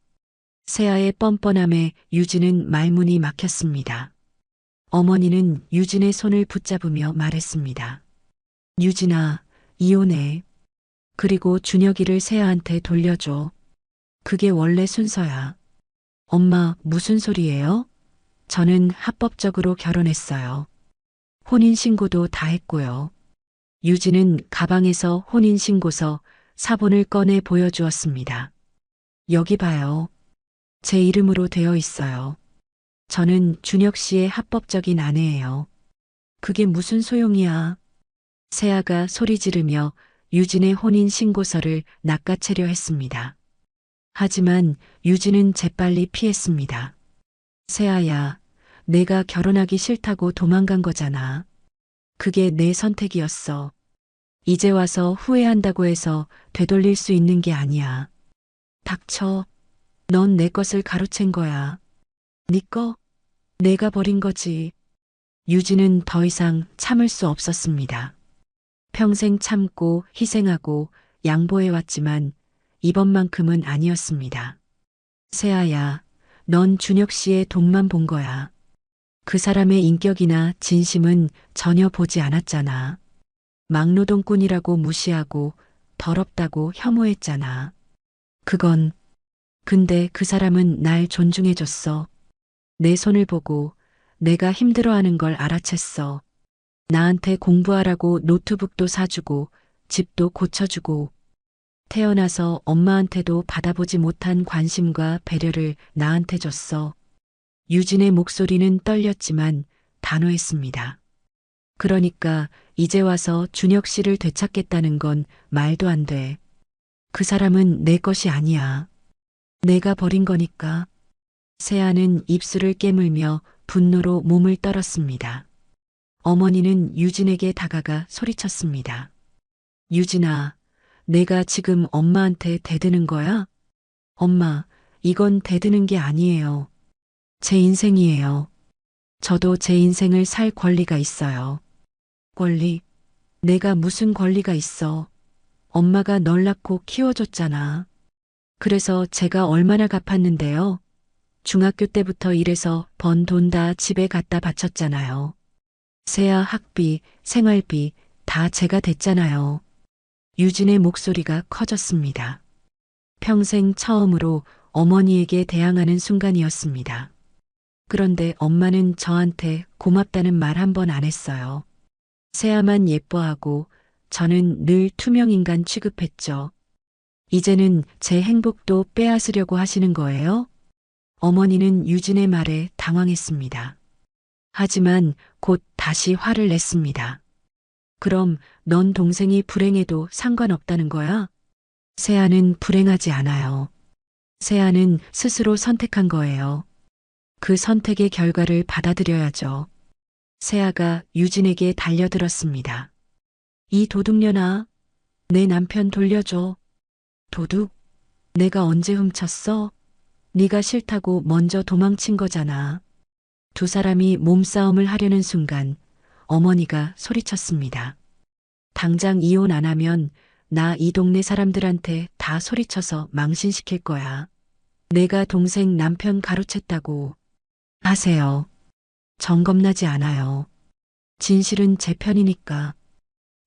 세아의 뻔뻔함에 유진은 말문이 막혔습니다. 어머니는 유진의 손을 붙잡으며 말했습니다. 유진아, 이혼해. 그리고 준혁이를 세아한테 돌려줘. 그게 원래 순서야. 엄마, 무슨 소리예요? 저는 합법적으로 결혼했어요. 혼인신고도 다 했고요. 유진은 가방에서 혼인신고서 사본을 꺼내 보여주었습니다. 여기 봐요. 제 이름으로 되어 있어요. 저는 준혁 씨의 합법적인 아내예요. 그게 무슨 소용이야? 세아가 소리 지르며 유진의 혼인신고서를 낚아채려 했습니다. 하지만 유진은 재빨리 피했습니다. 세아야, 내가 결혼하기 싫다고 도망간 거잖아. 그게 내 선택이었어. 이제 와서 후회한다고 해서 되돌릴 수 있는 게 아니야. 닥쳐. 넌 내 것을 가로챈 거야. 네 거? 내가 버린 거지. 유진은 더 이상 참을 수 없었습니다. 평생 참고 희생하고 양보해왔지만 이번만큼은 아니었습니다. 세아야, 넌 준혁 씨의 돈만 본 거야. 그 사람의 인격이나 진심은 전혀 보지 않았잖아. 막노동꾼이라고 무시하고 더럽다고 혐오했잖아. 근데 그 사람은 날 존중해줬어. 내 손을 보고 내가 힘들어하는 걸 알아챘어. 나한테 공부하라고 노트북도 사주고 집도 고쳐주고 태어나서 엄마한테도 받아보지 못한 관심과 배려를 나한테 줬어. 유진의 목소리는 떨렸지만 단호했습니다. 그러니까 이제 와서 준혁 씨를 되찾겠다는 건 말도 안 돼. 그 사람은 내 것이 아니야. 내가 버린 거니까. 세아는 입술을 깨물며 분노로 몸을 떨었습니다. 어머니는 유진에게 다가가 소리쳤습니다. 유진아, 내가 지금 엄마한테 대드는 거야? 엄마, 이건 대드는 게 아니에요. 제 인생이에요. 저도 제 인생을 살 권리가 있어요. 권리? 내가 무슨 권리가 있어. 엄마가 널 낳고 키워줬잖아. 그래서 제가 얼마나 갚았는데요. 중학교 때부터 일해서 번 돈 다 집에 갖다 바쳤잖아요. 세아 학비, 생활비 다 제가 댔잖아요. 유진의 목소리가 커졌습니다. 평생 처음으로 어머니에게 대항하는 순간이었습니다. 그런데 엄마는 저한테 고맙다는 말 한 번 안 했어요. 세아만 예뻐하고 저는 늘 투명인간 취급했죠. 이제는 제 행복도 빼앗으려고 하시는 거예요? 어머니는 유진의 말에 당황했습니다. 하지만 곧 다시 화를 냈습니다. 그럼 넌 동생이 불행해도 상관없다는 거야? 세아는 불행하지 않아요. 세아는 스스로 선택한 거예요. 그 선택의 결과를 받아들여야죠. 세아가 유진에게 달려들었습니다. 이 도둑년아, 내 남편 돌려줘. 도둑? 내가 언제 훔쳤어? 네가 싫다고 먼저 도망친 거잖아. 두 사람이 몸싸움을 하려는 순간 어머니가 소리쳤습니다. 당장 이혼 안 하면 나 이 동네 사람들한테 다 소리쳐서 망신시킬 거야. 내가 동생 남편 가로챘다고 하세요. 정 겁나지 않아요. 진실은 제 편이니까.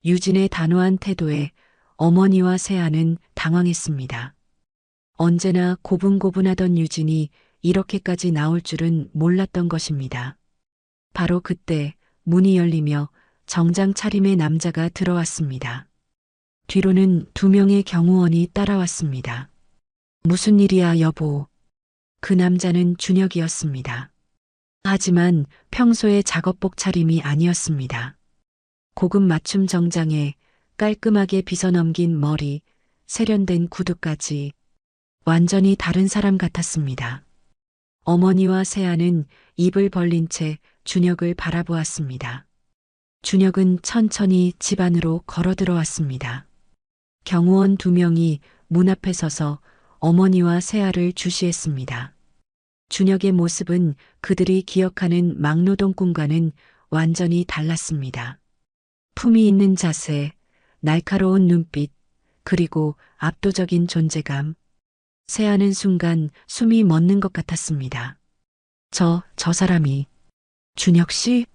유진의 단호한 태도에 어머니와 세아는 당황했습니다. 언제나 고분고분하던 유진이 이렇게까지 나올 줄은 몰랐던 것입니다. 바로 그때 문이 열리며 정장 차림의 남자가 들어왔습니다. 뒤로는 2명의 경호원이 따라왔습니다. 무슨 일이야, 여보. 그 남자는 준혁이었습니다. 하지만 평소의 작업복 차림이 아니었습니다. 고급 맞춤 정장에 깔끔하게 빗어넘긴 머리, 세련된 구두까지 완전히 다른 사람 같았습니다. 어머니와 세아는 입을 벌린 채 준혁을 바라보았습니다. 준혁은 천천히 집 안으로 걸어 들어왔습니다. 경호원 2명이 문 앞에 서서 어머니와 세아를 주시했습니다. 준혁의 모습은 그들이 기억하는 막노동꾼과는 완전히 달랐습니다. 품위 있는 자세, 날카로운 눈빛, 그리고 압도적인 존재감. 세아는 순간 숨이 멎는 것 같았습니다. 저 사람이 준혁 씨?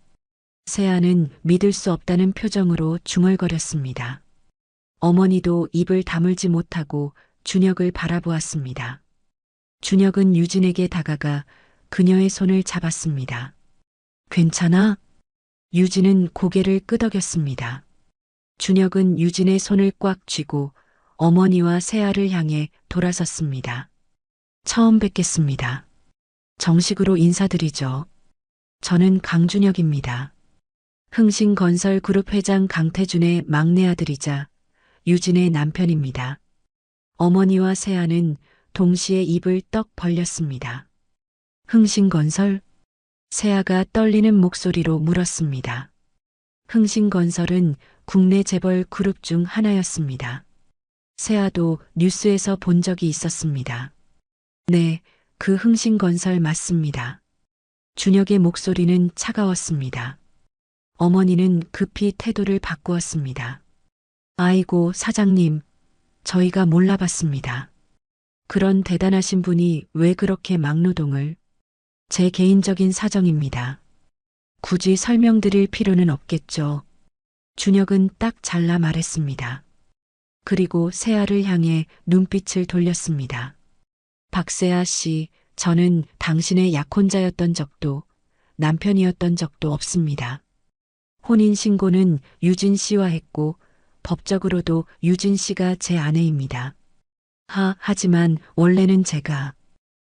세아는 믿을 수 없다는 표정으로 중얼거렸습니다. 어머니도 입을 다물지 못하고 준혁을 바라보았습니다. 준혁은 유진에게 다가가 그녀의 손을 잡았습니다. 괜찮아? 유진은 고개를 끄덕였습니다. 준혁은 유진의 손을 꽉 쥐고 어머니와 세아를 향해 돌아섰습니다. 처음 뵙겠습니다. 정식으로 인사드리죠. 저는 강준혁입니다. 흥신건설그룹 회장 강태준의 막내 아들이자 유진의 남편입니다. 어머니와 세아는 동시에 입을 떡 벌렸습니다. 흥신건설? 세아가 떨리는 목소리로 물었습니다. 흥신건설은 국내 재벌 그룹 중 하나였습니다. 세아도 뉴스에서 본 적이 있었습니다. 네, 그 흥신건설 맞습니다. 준혁의 목소리는 차가웠습니다. 어머니는 급히 태도를 바꾸었습니다. 아이고, 사장님, 저희가 몰라봤습니다. 그런 대단하신 분이 왜 그렇게 막노동을? 제 개인적인 사정입니다. 굳이 설명드릴 필요는 없겠죠. 준혁은 딱 잘라 말했습니다. 그리고 세아를 향해 눈빛을 돌렸습니다. 박세아 씨, 저는 당신의 약혼자였던 적도 남편이었던 적도 없습니다. 혼인신고는 유진 씨와 했고 법적으로도 유진 씨가 제 아내입니다. 하지만 원래는 제가.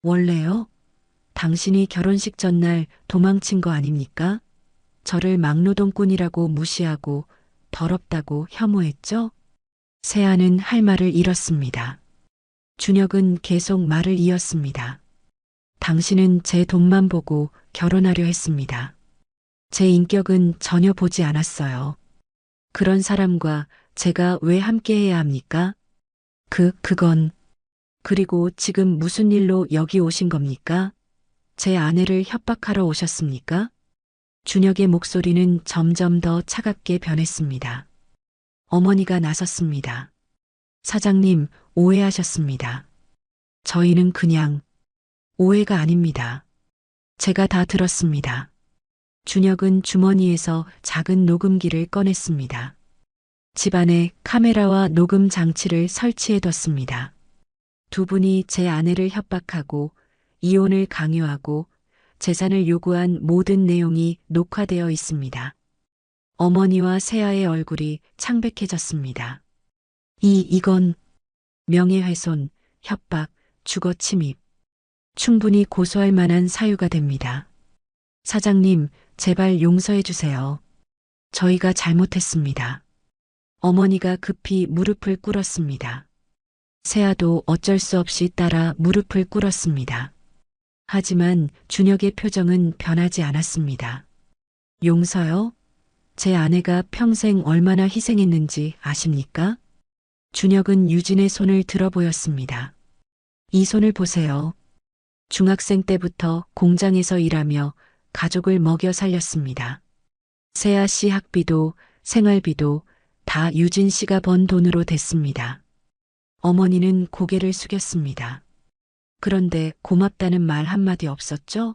원래요? 당신이 결혼식 전날 도망친 거 아닙니까? 저를 막노동꾼이라고 무시하고 더럽다고 혐오했죠? 세아는 할 말을 잃었습니다. 준혁은 계속 말을 이었습니다. 당신은 제 돈만 보고 결혼하려 했습니다. 제 인격은 전혀 보지 않았어요. 그런 사람과 제가 왜 함께해야 합니까? 그건. 그리고 지금 무슨 일로 여기 오신 겁니까? 제 아내를 협박하러 오셨습니까? 준혁의 목소리는 점점 더 차갑게 변했습니다. 어머니가 나섰습니다. 사장님, 오해하셨습니다. 저희는 그냥 오해가 아닙니다. 제가 다 들었습니다. 준혁은 주머니에서 작은 녹음기를 꺼냈습니다. 집안에 카메라와 녹음 장치를 설치해뒀습니다. 두 분이 제 아내를 협박하고 이혼을 강요하고 재산을 요구한 모든 내용이 녹화되어 있습니다. 어머니와 세아의 얼굴이 창백해졌습니다. 이건 명예훼손, 협박, 주거 침입. 충분히 고소할 만한 사유가 됩니다. 사장님, 제발 용서해 주세요. 저희가 잘못했습니다. 어머니가 급히 무릎을 꿇었습니다. 세아도 어쩔 수 없이 따라 무릎을 꿇었습니다. 하지만 준혁의 표정은 변하지 않았습니다. 용서요? 제 아내가 평생 얼마나 희생했는지 아십니까? 준혁은 유진의 손을 들어 보였습니다. 이 손을 보세요. 중학생 때부터 공장에서 일하며 가족을 먹여 살렸습니다. 세아 씨 학비도 생활비도 다 유진 씨가 번 돈으로 됐습니다. 어머니는 고개를 숙였습니다. 그런데 고맙다는 말 한마디 없었죠?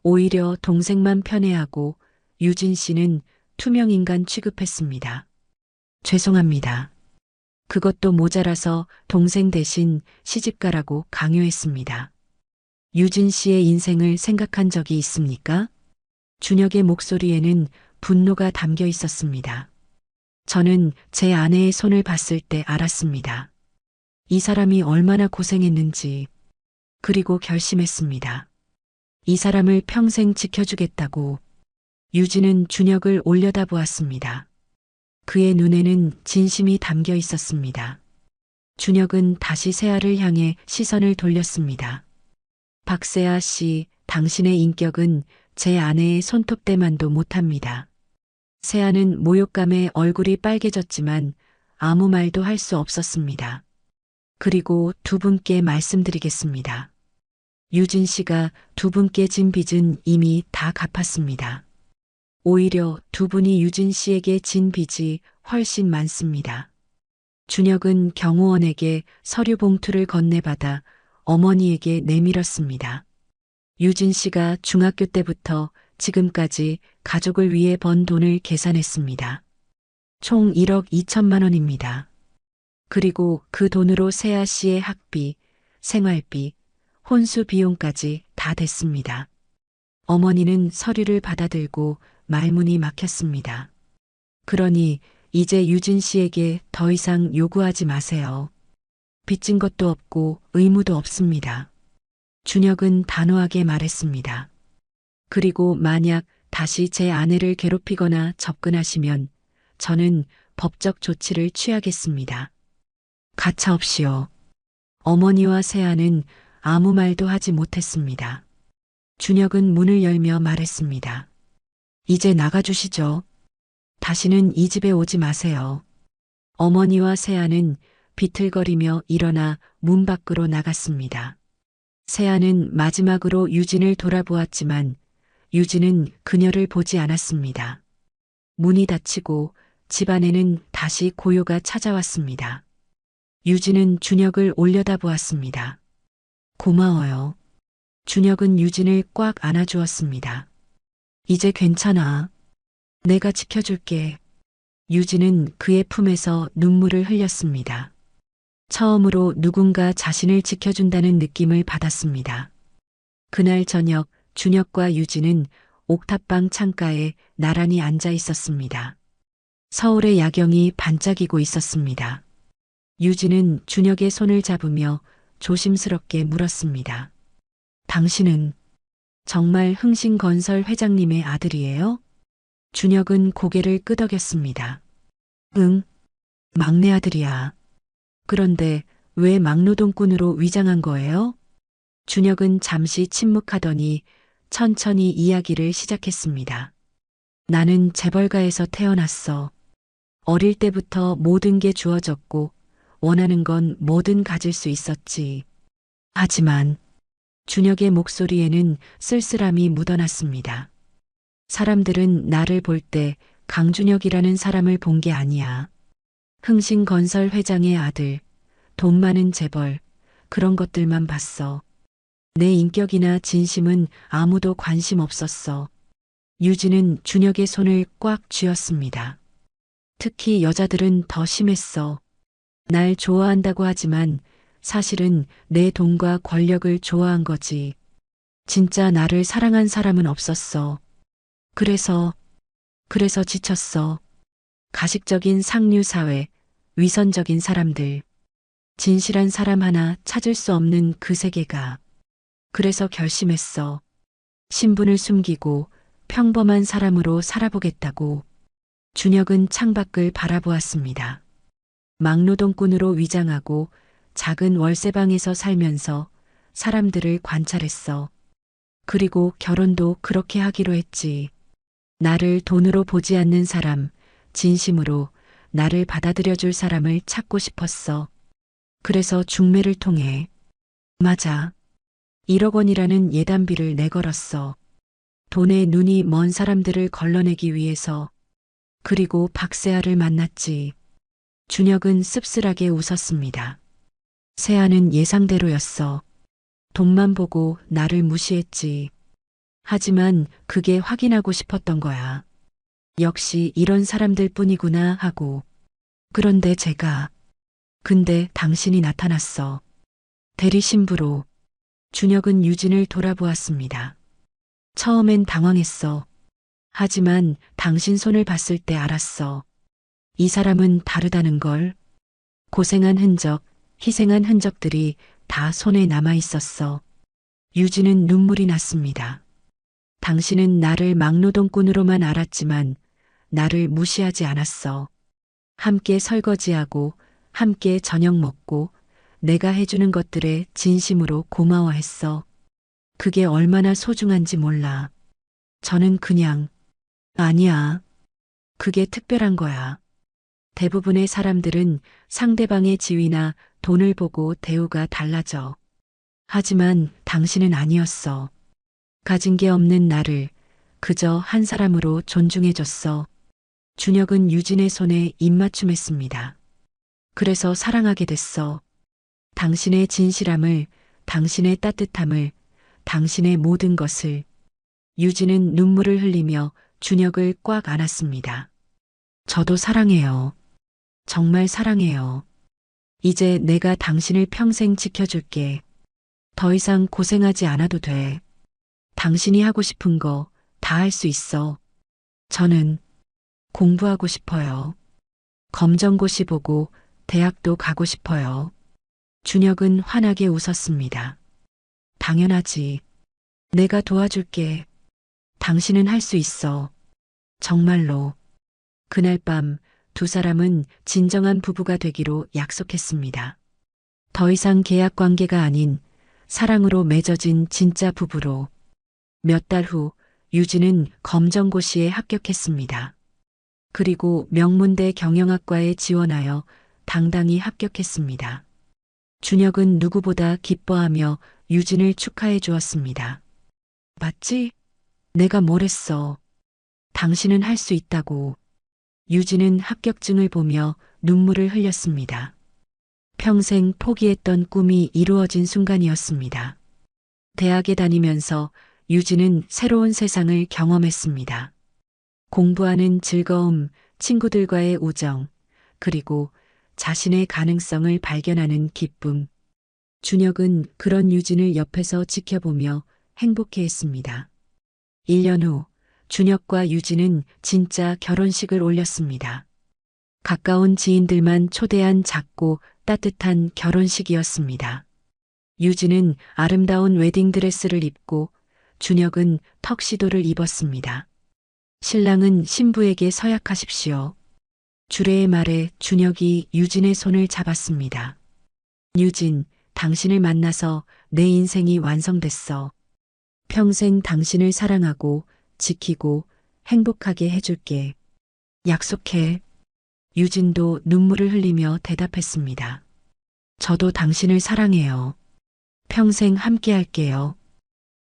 오히려 동생만 편애하고 유진 씨는 투명인간 취급했습니다. 죄송합니다. 그것도 모자라서 동생 대신 시집가라고 강요했습니다. 유진 씨의 인생을 생각한 적이 있습니까? 준혁의 목소리에는 분노가 담겨 있었습니다. 저는 제 아내의 손을 봤을 때 알았습니다. 이 사람이 얼마나 고생했는지. 그리고 결심했습니다. 이 사람을 평생 지켜주겠다고. 유진은 준혁을 올려다보았습니다. 그의 눈에는 진심이 담겨 있었습니다. 준혁은 다시 세아를 향해 시선을 돌렸습니다. 박세아 씨, 당신의 인격은 제 아내의 손톱대만도 못합니다. 세아는 모욕감에 얼굴이 빨개졌지만 아무 말도 할 수 없었습니다. 그리고 두 분께 말씀드리겠습니다. 유진 씨가 두 분께 진 빚은 이미 다 갚았습니다. 오히려 두 분이 유진 씨에게 진 빚이 훨씬 많습니다. 준혁은 경호원에게 서류 봉투를 건네받아 어머니에게 내밀었습니다. 유진 씨가 중학교 때부터 지금까지 가족을 위해 번 돈을 계산했습니다. 총 1억 2천만 원입니다. 그리고 그 돈으로 세아 씨의 학비, 생활비, 혼수 비용까지 다 됐습니다. 어머니는 서류를 받아들고 말문이 막혔습니다. 그러니 이제 유진 씨에게 더 이상 요구하지 마세요. 빚진 것도 없고 의무도 없습니다. 준혁은 단호하게 말했습니다. 그리고 만약 다시 제 아내를 괴롭히거나 접근하시면 저는 법적 조치를 취하겠습니다. 가차없이요. 어머니와 세아는 아무 말도 하지 못했습니다. 준혁은 문을 열며 말했습니다. 이제 나가주시죠. 다시는 이 집에 오지 마세요. 어머니와 세아는 비틀거리며 일어나 문 밖으로 나갔습니다. 세아는 마지막으로 유진을 돌아보았지만 유진은 그녀를 보지 않았습니다. 문이 닫히고 집안에는 다시 고요가 찾아왔습니다. 유진은 준혁을 올려다보았습니다. 고마워요. 준혁은 유진을 꽉 안아주었습니다. 이제 괜찮아. 내가 지켜줄게. 유진은 그의 품에서 눈물을 흘렸습니다. 처음으로 누군가 자신을 지켜준다는 느낌을 받았습니다. 그날 저녁 준혁과 유진은 옥탑방 창가에 나란히 앉아 있었습니다. 서울의 야경이 반짝이고 있었습니다. 유진은 준혁의 손을 잡으며 조심스럽게 물었습니다. 당신은 정말 흥신건설 회장님의 아들이에요? 준혁은 고개를 끄덕였습니다. 응, 막내 아들이야. 그런데 왜 막노동꾼으로 위장한 거예요? 준혁은 잠시 침묵하더니 천천히 이야기를 시작했습니다. 나는 재벌가에서 태어났어. 어릴 때부터 모든 게 주어졌고 원하는 건 뭐든 가질 수 있었지. 하지만 준혁의 목소리에는 쓸쓸함이 묻어났습니다. 사람들은 나를 볼 때 강준혁이라는 사람을 본 게 아니야. 흥신건설 회장의 아들, 돈 많은 재벌, 그런 것들만 봤어. 내 인격이나 진심은 아무도 관심 없었어. 유진은 준혁의 손을 꽉 쥐었습니다. 특히 여자들은 더 심했어. 날 좋아한다고 하지만 사실은 내 돈과 권력을 좋아한 거지. 진짜 나를 사랑한 사람은 없었어. 그래서 지쳤어. 가식적인 상류 사회, 위선적인 사람들. 진실한 사람 하나 찾을 수 없는 그 세계가. 그래서 결심했어. 신분을 숨기고 평범한 사람으로 살아보겠다고. 준혁은 창밖을 바라보았습니다. 막노동꾼으로 위장하고 작은 월세방에서 살면서 사람들을 관찰했어. 그리고 결혼도 그렇게 하기로 했지. 나를 돈으로 보지 않는 사람, 진심으로 나를 받아들여줄 사람을 찾고 싶었어. 그래서 중매를 통해. 맞아. 1억 원이라는 예단비를 내걸었어. 돈에 눈이 먼 사람들을 걸러내기 위해서. 그리고 박세아를 만났지. 준혁은 씁쓸하게 웃었습니다. 세아는 예상대로였어. 돈만 보고 나를 무시했지. 하지만 그게 확인하고 싶었던 거야. 역시 이런 사람들 뿐이구나 하고. 그런데 근데 당신이 나타났어. 대리 신부로. 준혁은 유진을 돌아보았습니다. 처음엔 당황했어. 하지만 당신 손을 봤을 때 알았어. 이 사람은 다르다는 걸. 고생한 흔적, 희생한 흔적들이 다 손에 남아 있었어. 유진은 눈물이 났습니다. 당신은 나를 막노동꾼으로만 알았지만 나를 무시하지 않았어. 함께 설거지하고 함께 저녁 먹고 내가 해주는 것들에 진심으로 고마워했어. 그게 얼마나 소중한지 몰라. 저는 그냥 아니야. 그게 특별한 거야. 대부분의 사람들은 상대방의 지위나 돈을 보고 대우가 달라져. 하지만 당신은 아니었어. 가진 게 없는 나를 그저 한 사람으로 존중해줬어. 준혁은 유진의 손에 입맞춤했습니다. 그래서 사랑하게 됐어. 당신의 진실함을, 당신의 따뜻함을, 당신의 모든 것을. 유진은 눈물을 흘리며 준혁을 꽉 안았습니다. 저도 사랑해요. 정말 사랑해요. 이제 내가 당신을 평생 지켜줄게. 더 이상 고생하지 않아도 돼. 당신이 하고 싶은 거 다 할 수 있어. 저는 공부하고 싶어요. 검정고시 보고 대학도 가고 싶어요. 준혁은 환하게 웃었습니다. 당연하지. 내가 도와줄게. 당신은 할 수 있어. 정말로. 그날 밤 두 사람은 진정한 부부가 되기로 약속했습니다. 더 이상 계약 관계가 아닌 사랑으로 맺어진 진짜 부부로. 몇 달 후 유진은 검정고시에 합격했습니다. 그리고 명문대 경영학과에 지원하여 당당히 합격했습니다. 준혁은 누구보다 기뻐하며 유진을 축하해 주었습니다. 맞지? 내가 뭘 했어. 당신은 할 수 있다고. 유진은 합격증을 보며 눈물을 흘렸습니다. 평생 포기했던 꿈이 이루어진 순간이었습니다. 대학에 다니면서 유진은 새로운 세상을 경험했습니다. 공부하는 즐거움, 친구들과의 우정, 그리고 자신의 가능성을 발견하는 기쁨. 준혁은 그런 유진을 옆에서 지켜보며 행복해했습니다. 1년 후 준혁과 유진은 진짜 결혼식을 올렸습니다. 가까운 지인들만 초대한 작고 따뜻한 결혼식이었습니다. 유진은 아름다운 웨딩드레스를 입고 준혁은 턱시도를 입었습니다. 신랑은 신부에게 서약하십시오. 주례의 말에 준혁이 유진의 손을 잡았습니다. 유진, 당신을 만나서 내 인생이 완성됐어. 평생 당신을 사랑하고 지키고 행복하게 해줄게. 약속해. 유진도 눈물을 흘리며 대답했습니다. 저도 당신을 사랑해요. 평생 함께 할게요.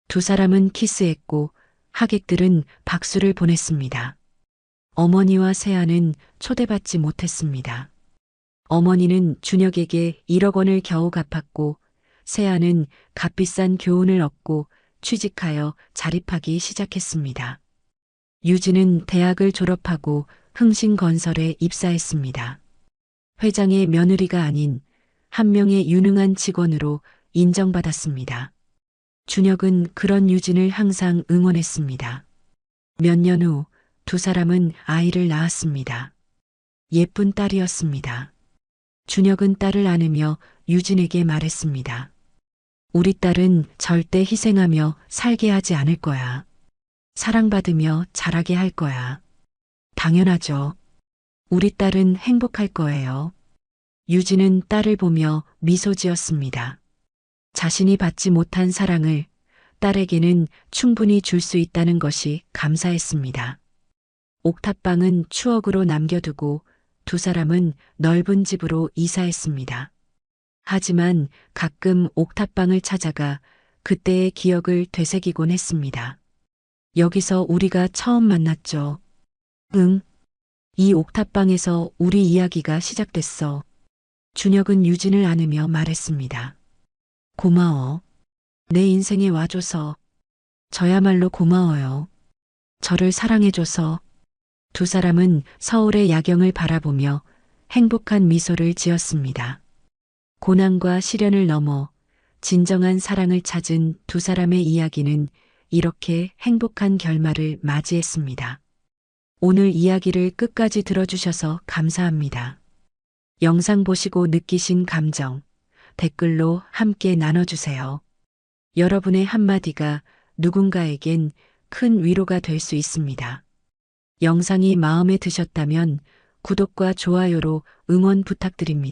두 사람은 키스했고 하객들은 박수를 보냈습니다. 어머니와 세아는 초대받지 못했습니다. 어머니는 준혁에게 1억 원을 겨우 갚았고 세아는 값비싼 교훈을 얻고 취직하여 자립하기 시작했습니다. 유진은 대학을 졸업하고 흥신건설에 입사했습니다. 회장의 며느리가 아닌 한 명의 유능한 직원으로 인정받았습니다. 준혁은 그런 유진을 항상 응원했습니다. 몇 년 후 두 사람은 아이를 낳았습니다. 예쁜 딸이었습니다. 준혁은 딸을 안으며 유진에게 말했습니다. 우리 딸은 절대 희생하며 살게 하지 않을 거야. 사랑받으며 자라게 할 거야. 당연하죠. 우리 딸은 행복할 거예요. 유진은 딸을 보며 미소 지었습니다. 자신이 받지 못한 사랑을 딸에게는 충분히 줄 수 있다는 것이 감사했습니다. 옥탑방은 추억으로 남겨두고 두 사람은 넓은 집으로 이사했습니다. 하지만 가끔 옥탑방을 찾아가 그때의 기억을 되새기곤 했습니다. 여기서 우리가 처음 만났죠. 응. 이 옥탑방에서 우리 이야기가 시작됐어. 준혁은 유진을 안으며 말했습니다. 고마워. 내 인생에 와줘서. 저야말로 고마워요. 저를 사랑해줘서. 두 사람은 서울의 야경을 바라보며 행복한 미소를 지었습니다. 고난과 시련을 넘어 진정한 사랑을 찾은 두 사람의 이야기는 이렇게 행복한 결말을 맞이했습니다. 오늘 이야기를 끝까지 들어주셔서 감사합니다. 영상 보시고 느끼신 감정, 댓글로 함께 나눠주세요. 여러분의 한마디가 누군가에겐 큰 위로가 될 수 있습니다. 영상이 마음에 드셨다면 구독과 좋아요로 응원 부탁드립니다.